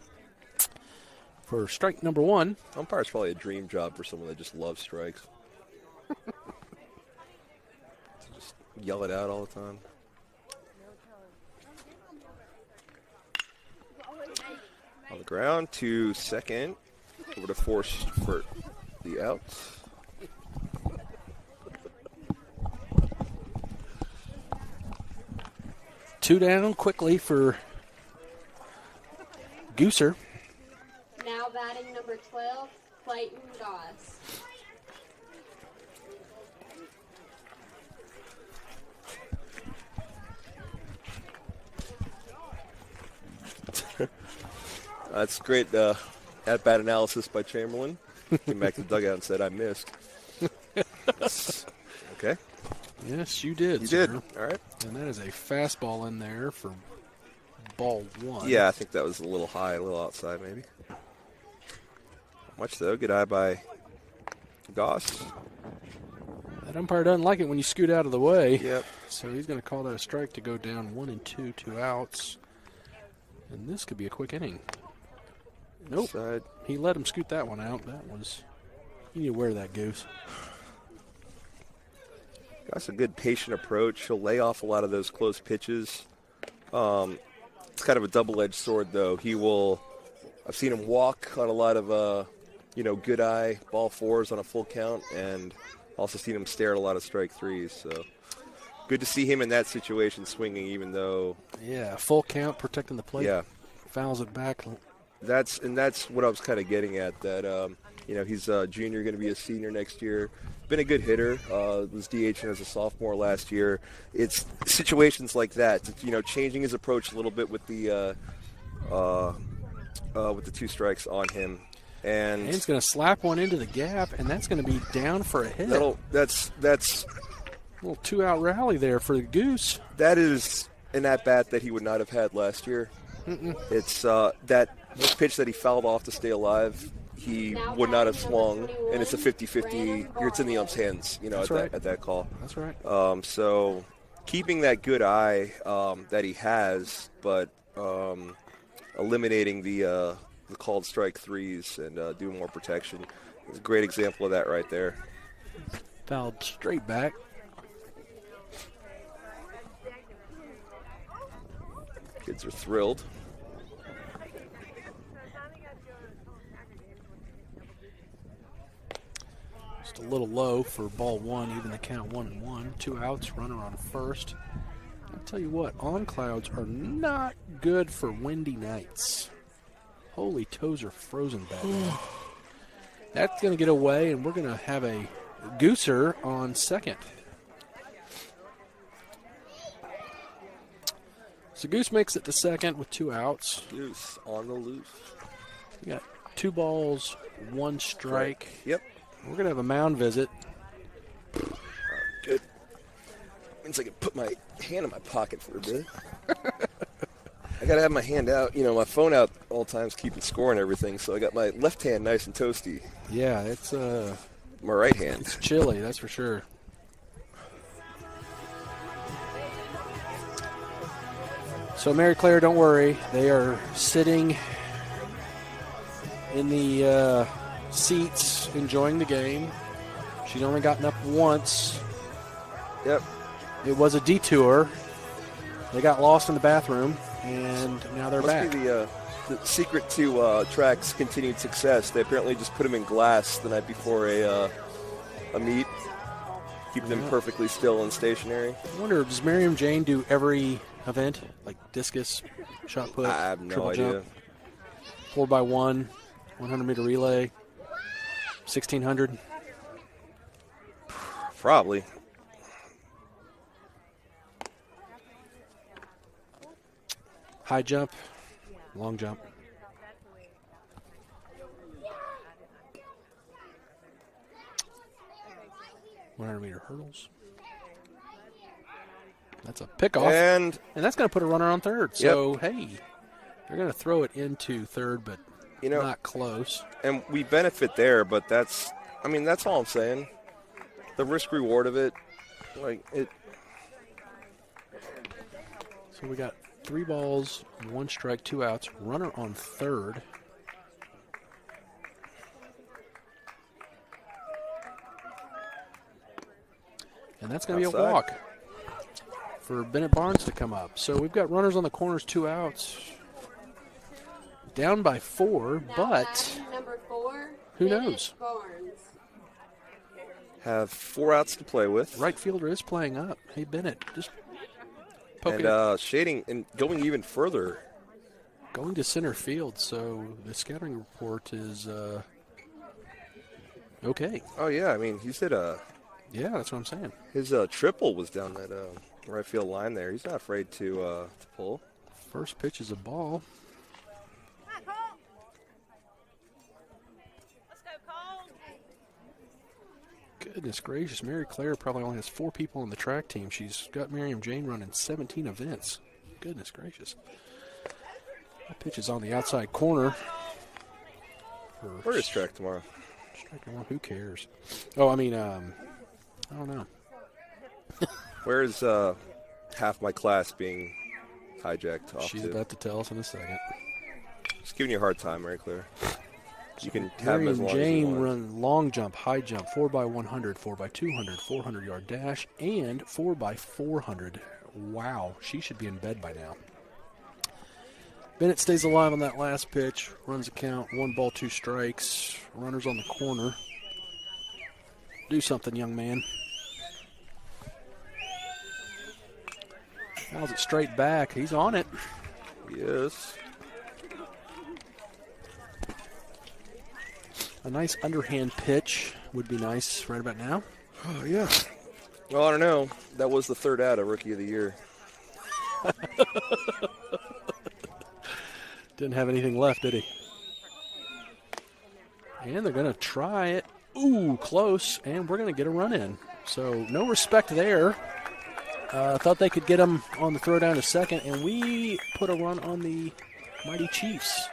For strike number 1. Umpire's probably a dream job for someone that just loves strikes. Just yell it out all the time. On the ground to second. Over to force for the outs. Two down quickly for Gooser. Now batting number 12, Clayton Goss. That's great at-bat analysis by Chamberlain. Came back to the dugout and said, I missed. Okay. Yes, you did, You sir. did. All right. And that is a fastball in there for ball 1. Yeah, I think that was a little high, a little outside maybe. Not much though. Good eye by Goss. That umpire doesn't like it when you scoot out of the way. Yep. So he's going to call that a strike to go down 1-2, 2 outs. And this could be a quick inning. Nope. Side. He let him scoot that one out. That was, you need to wear that, Goose. Goss a good patient approach. He'll lay off a lot of those close pitches. It's kind of a double-edged sword, though. I've seen him walk on a lot of, good eye ball 4s on a full count, and also seen him stare at a lot of strike 3s. So good to see him in that situation swinging, even though. Yeah, full count, protecting the plate. Yeah. Fouls it back. That's what I was kind of getting at, that, he's a junior, going to be a senior next year. Been a good hitter. Was DHing as a sophomore last year. It's situations like that, changing his approach a little bit with the, with the 2 strikes on him. And he's going to slap one into the gap, and that's going to be down for a hit. That's a little 2-out rally there for the Goose. That is an at-bat that he would not have had last year. It's that pitch that he fouled off to stay alive, he would not have swung, and it's a 50-50. It's in the ump's hands, at that call. That's right. So keeping that good eye that he has, but eliminating the called strike 3s and doing more protection is a great example of that right there. Fouled straight back. Kids are thrilled. Just a little low for ball 1, even the count 1-1. 2 outs, runner on first. I'll tell you what, on clouds are not good for windy nights. Holy toes are frozen back there. That's going to get away, and we're going to have a Gooser on second. So Goose makes it to second with 2 outs. Goose on the loose. We got 2 balls, 1 strike. Yep. We're going to have a mound visit. Good. Means I can put my hand in my pocket for a bit. I got to have my hand out, my phone out all times, keeping score and everything, so I got my left hand nice and toasty. Yeah, it's my right hand. It's chilly, that's for sure. So Mary Claire, don't worry. They are sitting in the seats enjoying the game. She's only gotten up once. Yep. It was a detour. They got lost in the bathroom, and now they're back. Must be the secret to Track's continued success. They apparently just put them in glass the night before a meet, keep them perfectly still and stationary. I wonder, does Miriam Jane do every event, like discus, shot put, I have no triple idea. jump, 4x1, 100-meter relay, 1600? Probably. High jump, long jump. $100-meter hurdles. That's a pickoff. And that's going to put a runner on third. So, hey, they're going to throw it into third, but not close. And we benefit there, but that's all I'm saying. The risk-reward of it, So we got 3 balls, 1 strike, 2 outs, runner on third. And that's going to be a walk for Bennett Barnes to come up. So we've got runners on the corners, 2 outs. Down by 4, but number 4, who knows? Barnes. Have 4 outs to play with. Right fielder is playing up. Hey, Bennett, just poke and shading and going even further. Going to center field, so the scouting report is okay. Oh, yeah, he did yeah, that's what I'm saying. His triple was down that right field line there. He's not afraid to pull. First pitch is a ball. Goodness gracious, Mary Claire probably only has 4 people on the track team. She's got Miriam Jane running 17 events. Goodness gracious. That pitch is on the outside corner. Where is track tomorrow? Strike one, who cares? Oh, I don't know. Where is half my class being hijacked off She's to? about to tell us in a second. Just giving you a hard time, Mary Claire. You can have Miriam as long Jane as you want. run long jump, high jump, 4x100, 4x200, 400-yard dash, and 4x400. Wow, she should be in bed by now. Bennett stays alive on that last pitch, runs a count, 1 ball, 2 strikes, runners on the corner. Do something, young man. Fouls it straight back. He's on it. Yes. A nice underhand pitch would be nice right about now. Oh, yeah. Well, I don't know. That was the 3rd out of Rookie of the Year. Didn't have anything left, did he? And they're going to try it. Ooh, close, and we're going to get a run in. So no respect there. Thought they could get him on the throw down to second, and we put a run on the Mighty Chiefs,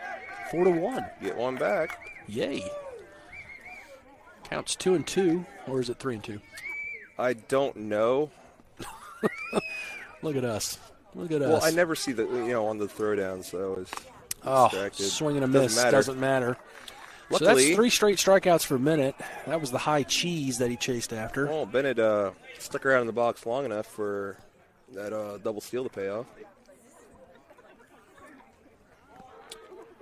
4-1. Get one back. Yay. Counts 2-2, or is it 3-2? I don't know. Look at us. Look at us. Well, I never see on the throwdown, so I was distracted. Swing and a miss. Doesn't matter. Luckily, so that's 3 straight strikeouts for a minute. That was the high cheese that he chased after. Oh, Bennett stuck around in the box long enough for that double steal to pay off.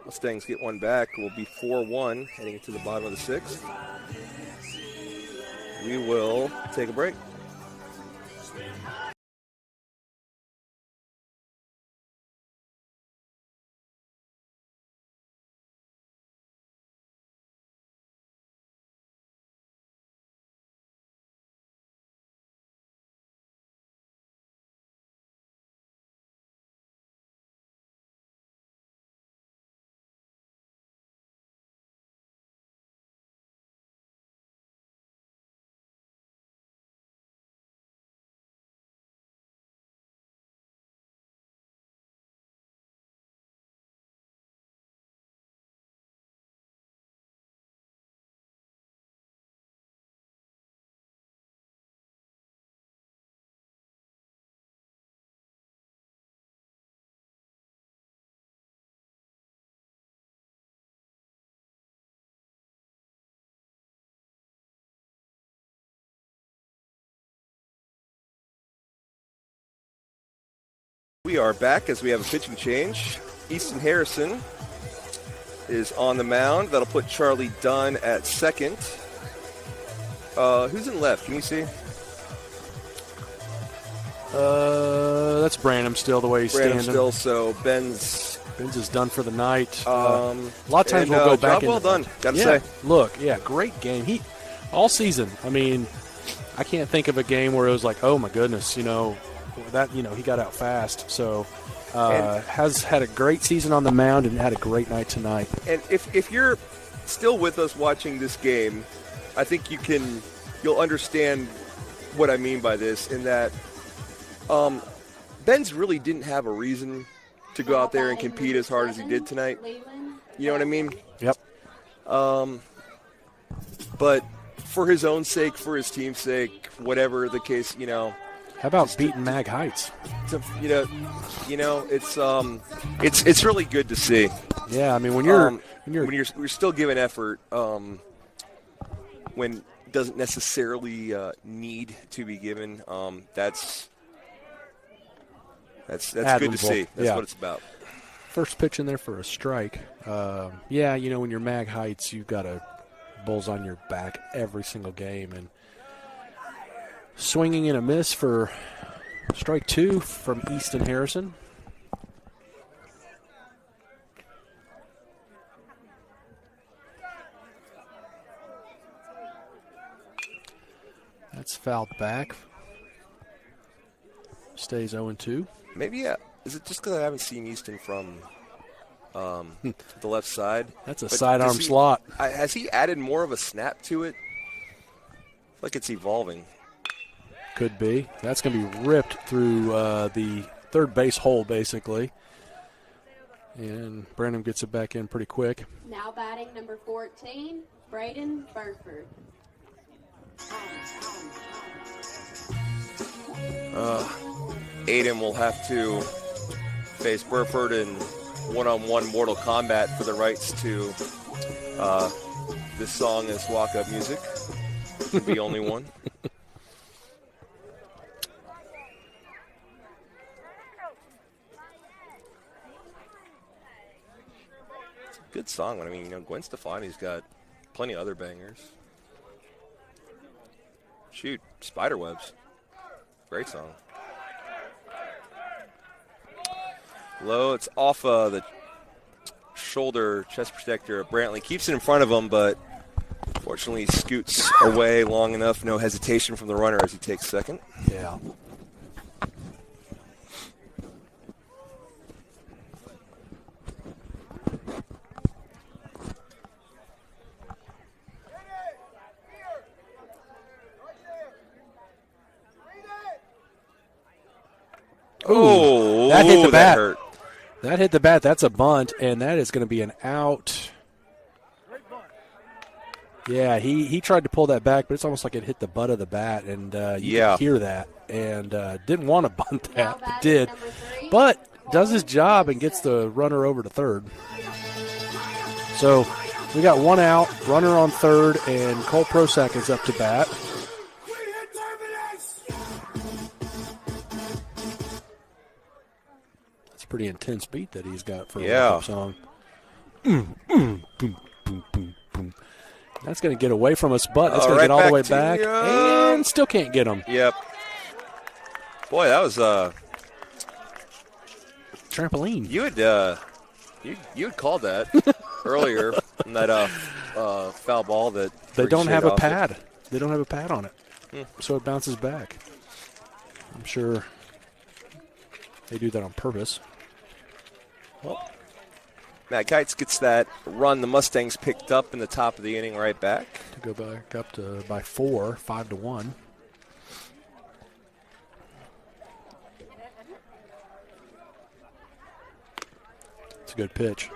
Mustangs get one back. We'll be 4-1 heading into the bottom of the 6th. We will take a break. We are back as we have a pitching change. Easton Harrison is on the mound. That'll put Charlie Dunn at second. Who's in left? Can you see? That's Branham still the way he's Branham standing. still, so Ben's is done for the night. A lot of times we'll go back. Job well done, gotta say. Look, great game. He all season. I mean, I can't think of a game where it was like, oh my goodness, he got out fast. So has had a great season on the mound and had a great night tonight. And if you're still with us watching this game, I think you'll understand what I mean by this, in that Ben's really didn't have a reason to go out there and compete as hard as he did tonight. You know what I mean? Yep. But for his own sake, for his team's sake, whatever the case, How about beating Mag Heights? It's really good to see. Yeah, I mean when you're still giving effort, when it doesn't necessarily need to be given, that's good to see. That's what it's about. First pitch in there for a strike. When you're Mag Heights, you've got a bulls on your back every single game, and swinging and a miss for strike 2 from Easton Harrison. That's fouled back. Stays 0-2. Maybe, is it just because I haven't seen Easton from the left side? That's a sidearm slot. Has he added more of a snap to it? I feel like it's evolving. Could be. That's going to be ripped through the third base hole, basically. And Branham gets it back in pretty quick. Now batting number 14, Braden Burford. Aiden will have to face Burford in one-on-one Mortal Kombat for the rights to this song as walk-up music. The only one. It's a good song. I mean, Gwen Stefani's got plenty of other bangers. Shoot, Spiderwebs. Great song. Low, it's off the shoulder chest protector of Brantley. Keeps it in front of him, but fortunately scoots away long enough. No hesitation from the runner as he takes second. Yeah. Oh, that hit the bat. That hurt. That hit the bat. That's a bunt, and that is going to be an out. Yeah, he tried to pull that back, but it's almost like it hit the butt of the bat, and you can hear that. And didn't want to bunt that, but did. But does his job and gets the runner over to third. So we got one out, runner on third, and Cole Prosack is up to bat. That's a pretty intense beat that he's got for a wake-up song. Boom, boom, boom, boom. That's going to get away from us, but that's going to get all the way back, and still can't get him. Yep. Boy, that was trampoline. You had called that earlier in that foul ball that they don't have a pad. They don't have a pad on it, so it bounces back. I'm sure they do that on purpose. Well, Matt Kites gets that run. The Mustangs picked up in the top of the inning right back. To go back up to by 4, 5-1. It's a good pitch.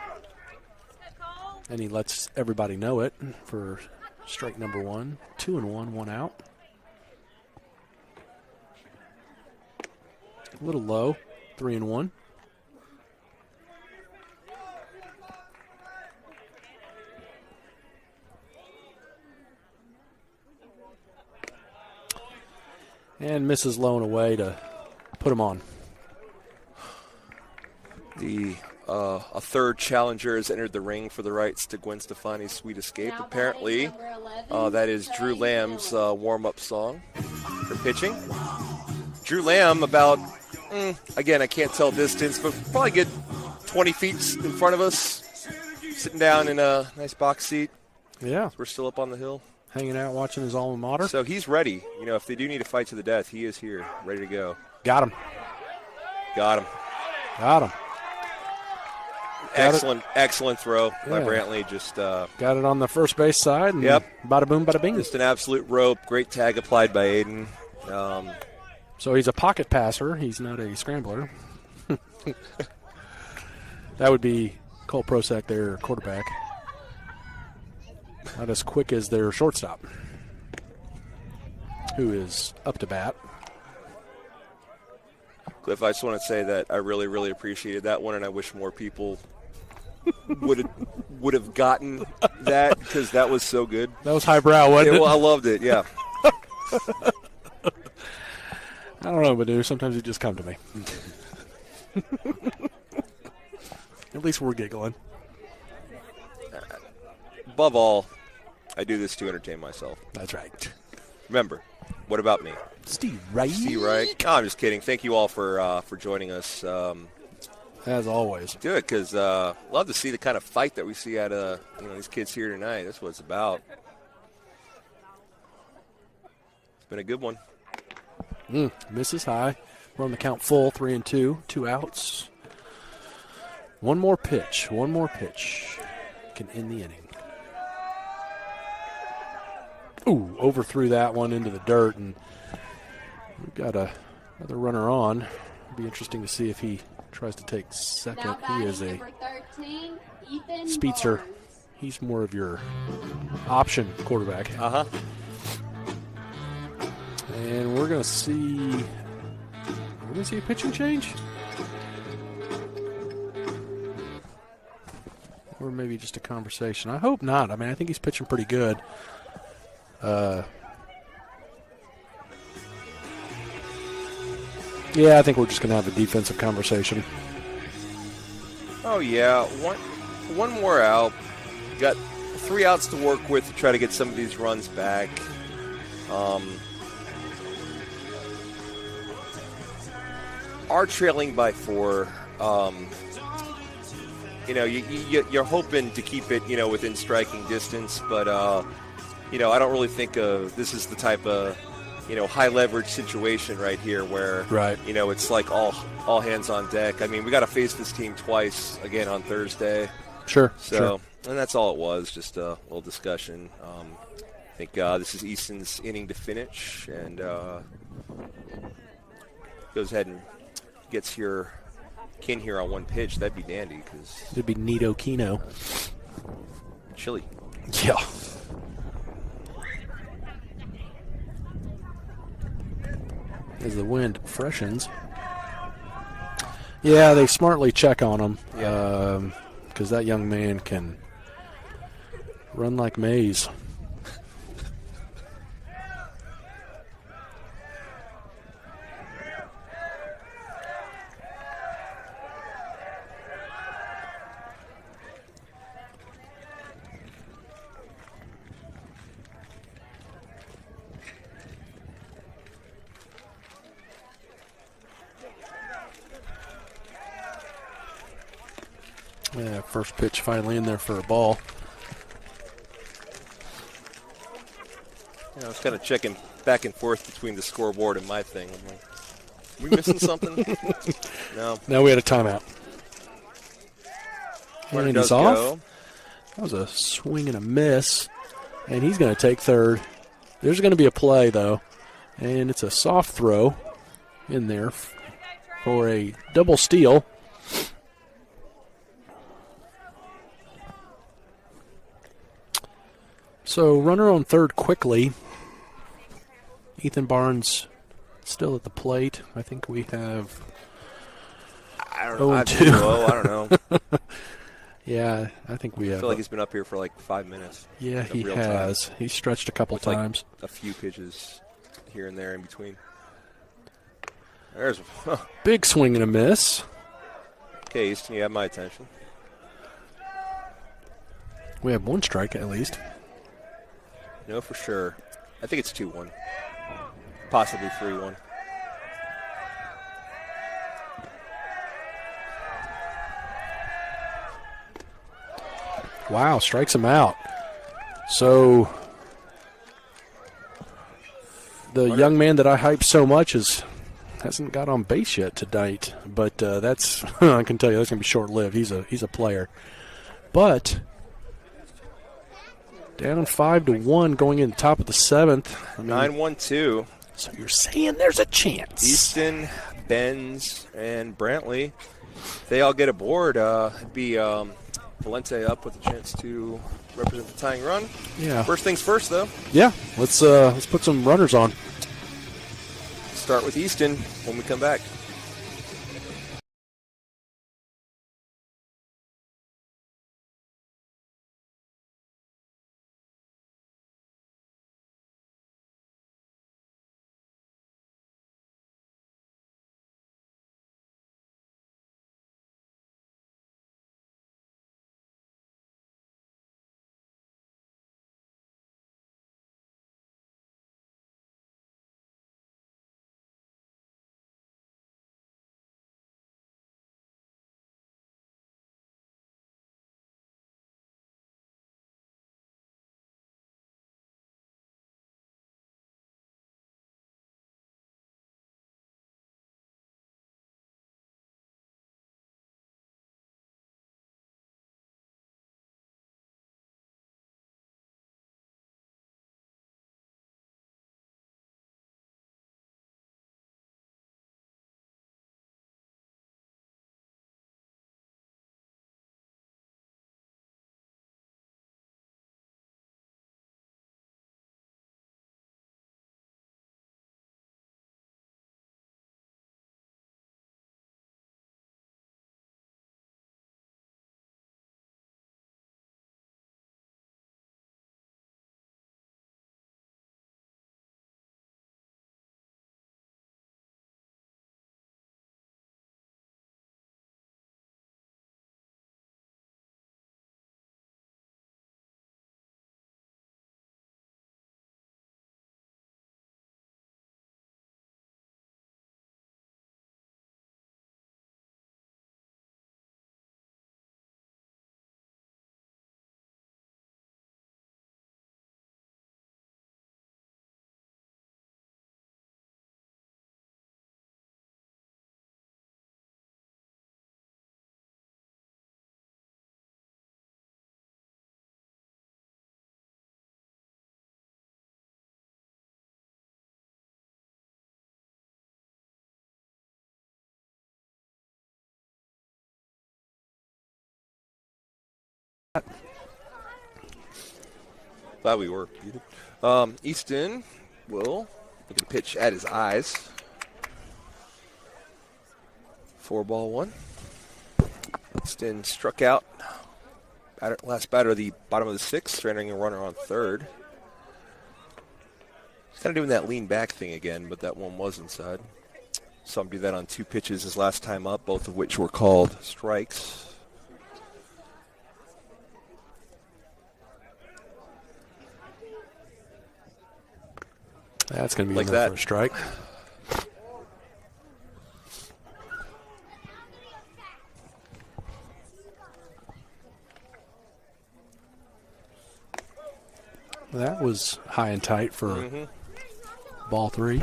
And he lets everybody know it for strike number 1. 2-1, 1 out. A little low, 3-1. And misses low and away to put him on. A third challenger has entered the ring for the rights to Gwen Stefani's Sweet Escape. Now apparently, 11, that is Drew Lamb's warm-up song for pitching. Drew Lamb about, again, I can't tell distance, but probably good 20 feet in front of us, sitting down in a nice box seat. Yeah. We're still up on the hill. Hanging out, watching his alma mater. So he's ready. You know, if they do need to fight to the death, he is here, ready to go. Got him. Got him. Got him. Excellent throw by Brantley. Just got it on the first base side. And bada boom, bada bing. Just an absolute rope. Great tag applied by Aiden. So he's a pocket passer. He's not a scrambler. That would be Cole Prosack, their quarterback. Not as quick as their shortstop, who is up to bat. Cliff, I just want to say that I really, really appreciated that one, and I wish more people would have gotten that because that was so good. That was highbrow, wasn't it? Well, I loved it, yeah. I don't know, Badu. Sometimes you just come to me. At least we're giggling. Above all, I do this to entertain myself. That's right. Remember, what about me? Steve Wright. Steve Wright. No, I'm just kidding. Thank you all for joining us. As always. Good, because love to see the kind of fight that we see out of these kids here tonight. That's what it's about. It's been a good one. Misses high. We're on the count full, 3-2, 2 outs. One more pitch. Can end the inning. Ooh, overthrew that one into the dirt, and we've got another runner on. It'll be interesting to see if he tries to take second. He is a 13, Ethan speedster. Barnes. He's more of your option quarterback. Uh-huh. And we're going to see a pitching change? Or maybe just a conversation. I hope not. I mean, I think he's pitching pretty good. Yeah, I think we're just going to have a defensive conversation. Oh, yeah. One more out. Got 3 outs to work with to try to get some of these runs back. Are trailing by 4. You're hoping to keep it, within striking distance, but I don't really think this is the type of, high leverage situation right here where, it's like all hands on deck. I mean, we got to face this team twice again on Thursday. Sure. So, and that's all it was, just a little discussion. I think this is Easton's inning to finish, and goes ahead and gets your kin here on one pitch, that'd be dandy because it'd be Nito Kino. Chili. Yeah. As the wind freshens. Yeah, they smartly check on him because that young man can run like Maze. Yeah, first pitch finally in there for a ball. I was kind of checking back and forth between the scoreboard and my thing. I'm like, we missing something? No. Now we had a timeout. Runner And does he's off. go. That was a swing and a miss. And he's going to take third. There's going to be a play, though. And it's a soft throw in there for a double steal. So runner on third quickly. Ethan Barnes still at the plate. I think we have I don't know. 0-2. I don't know. Yeah, I think we have. I feel like he's been up here for like 5 minutes. Yeah, he real has. time. He's stretched a couple With times. Like a few pitches here and there in between. There's Big swing and a miss. Okay, Easton, you have my attention. We have one strike at least. No, for sure. I think it's 2-1. Possibly 3-1. Wow, strikes him out. So the young man that I hyped so much hasn't got on base yet tonight. But that's I can tell you that's going to be short-lived. He's a player. But down 5-1 going in the top of the seventh. 9-1-2. So you're saying there's a chance. Easton, Benz, and Brantley, they all get aboard. It'd be Valente up with a chance to represent the tying run. Yeah. First things first, though. Yeah. Let's put some runners on. Start with Easton when we come back. Glad we were. Easton will look at the pitch at his eyes. 4-1. Easton struck out. Last batter of the bottom of the sixth, stranding a runner on third. He's kind of doing that lean back thing again, but that one was inside. Saw him do that on 2 pitches his last time up, both of which were called strikes. That's going to be like enough that. for a strike. That was high and tight for ball 3.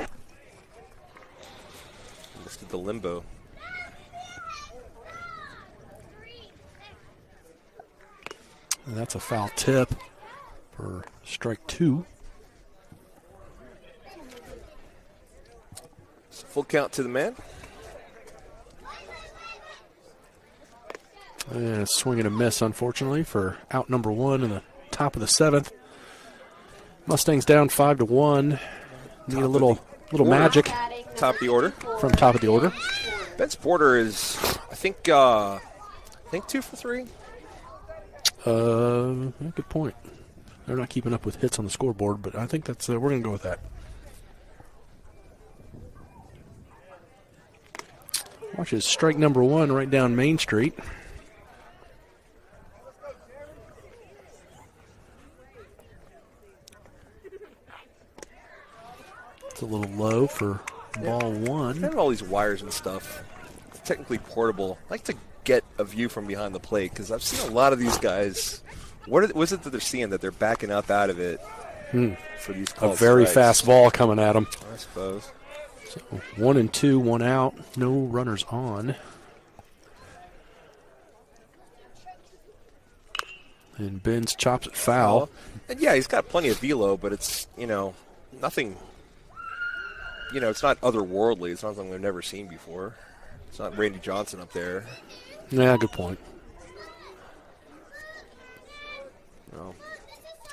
Missed the limbo. And that's a foul tip for strike 2. So full count to the man. And a swing and a miss, unfortunately, for out number 1 in the top of the 7th. Mustangs down 5-1. Need a little magic. Top of the order. From top of the order. Ben's Porter is, I think 2 for 3. Good point. They're not keeping up with hits on the scoreboard, but I think that's we're going to go with that. Watch his strike number 1 right down Main Street. It's a little low for ball 1. Kind of all these wires and stuff. It's technically portable. I like to get a view from behind the plate because I've seen a lot of these guys. What is it that they're seeing that they're backing up out of it for these calls? A very fast ball coming at them. I suppose. So 1-2, 1 out. No runners on. And Benz chops it foul. And yeah, he's got plenty of velo, but it's, nothing. It's not otherworldly. It's not something we've never seen before. It's not Randy Johnson up there. Yeah, good point.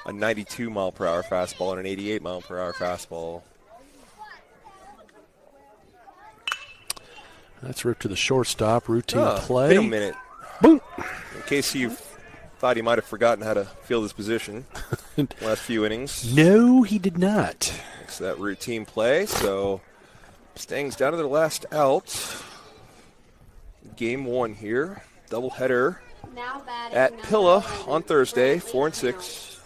A 92 mile per hour fastball and an 88 mile per hour fastball. That's ripped to the shortstop. Routine play. Wait a minute. Boom. In case you thought he might have forgotten how to field his position last few innings. No, he did not. It's that routine play. So Mustangs down to their last out. Game 1 here. Doubleheader at Pilla on Thursday, 4 and 6.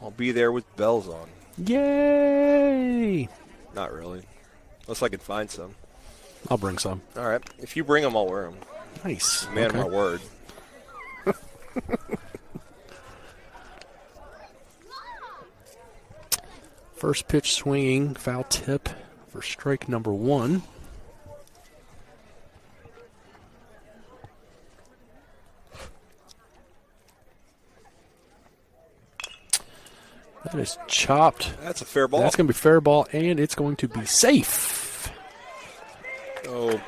I'll be there with bells on. Yay! Not really. Unless I can find some. I'll bring some. All right. If you bring them, I'll wear them. Nice. Man, my word. First pitch swinging, foul tip for strike number 1. That is chopped. That's a fair ball. That's going to be fair ball, and it's going to be safe. Oh.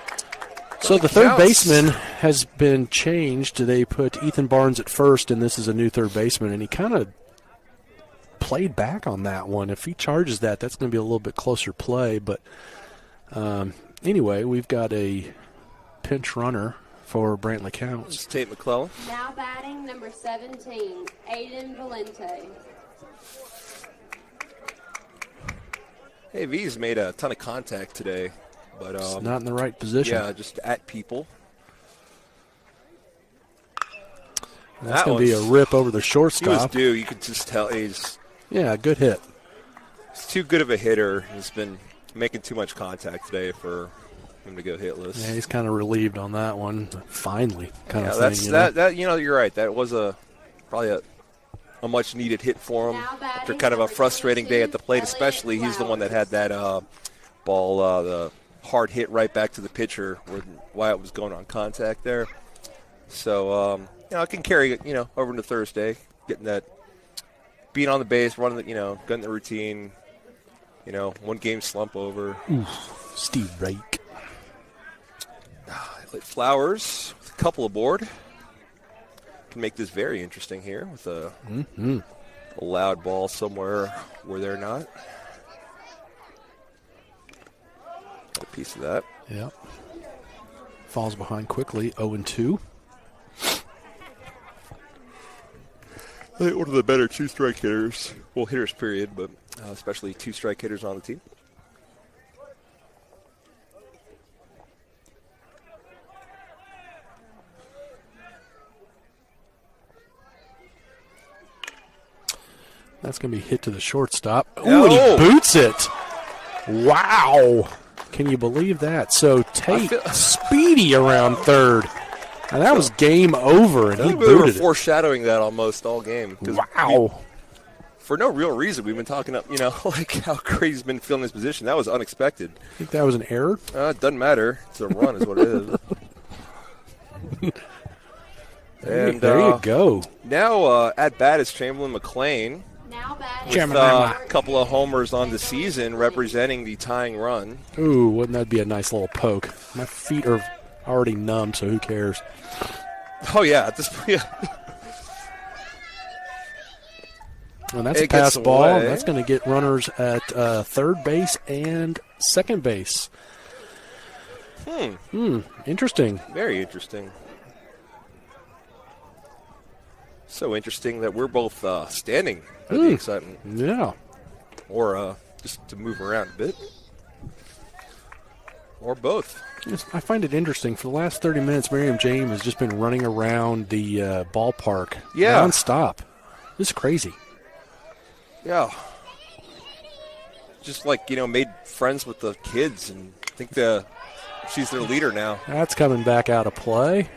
So the third baseman has been changed. They put Ethan Barnes at first, and this is a new third baseman, and he kind of played back on that one. If he charges that, that's going to be a little bit closer play. But anyway, we've got a pinch runner for Brantley Counts. It's Tate McClellan. Now batting number 17, Aiden Valente. Hey, V's made a ton of contact today, but it's not in the right position. Yeah, just at people. That's going to be a rip over the shortstop. He was due. You could just tell he's. Yeah, good hit. He's too good of a hitter. He's been making too much contact today for him to go hitless. Yeah, he's kind of relieved on that one. Finally, kind of thing. That's that. You're right. That was probably a much needed hit for him after kind of a frustrating day at the plate. Especially, he's the one that had that ball, the hard hit right back to the pitcher, why it was going on contact there. So I can carry it, over into Thursday, getting that. Being on the base, running getting the routine, one game slump over. Oof, Steve Rake. Flowers with a couple aboard. can make this very interesting here with a loud ball somewhere where they're not. Got a piece of that. Yep. Falls behind quickly, 0-2. I think one of the better two-strike hitters, well, hitters period, but especially two-strike hitters on the team. That's going to be hit to the shortstop. Ooh, and he boots it. Wow. Can you believe that? So Tate speedy around third. And that was game over, and he booted it. We were foreshadowing that almost all game. Wow. For no real reason, we've been talking up, like how great he's been filling this position. That was unexpected. I think that was an error. It doesn't matter. It's a run is what it is. And there you go. Now at bat is Chamberlain McLean. Now with a couple of homers on the season representing the tying run. Ooh, wouldn't that be a nice little poke? My feet are already numb, so who cares? Oh, yeah. At this point, And that's a pass ball. And that's going to get runners at third base and second base. Interesting. Very interesting. So interesting that we're both standing for the excitement. Yeah. Or just to move around a bit. Or both. Yes, I find it interesting. For the last 30 minutes, Miriam James has just been running around the ballpark nonstop. This is crazy. Yeah. Just made friends with the kids, and I think she's their leader now. That's coming back out of play.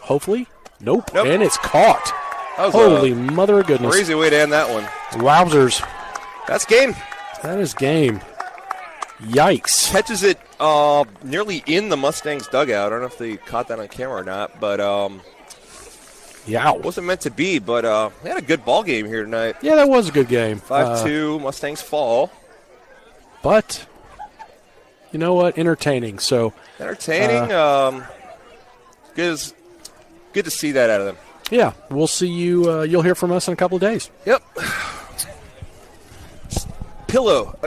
Hopefully. Nope. And it's caught. Holy mother of goodness. Crazy way to end that one. Wowzers. That's game. That is game. Yikes. Catches it nearly in the Mustangs' dugout. I don't know if they caught that on camera or not, but it wasn't meant to be, but we had a good ball game here tonight. Yeah, that was a good game. 5-2, Mustangs fall. But, you know what? Entertaining. So entertaining. Good to see that out of them. Yeah, we'll see you. You'll hear from us in a couple of days. Yep. Pillow.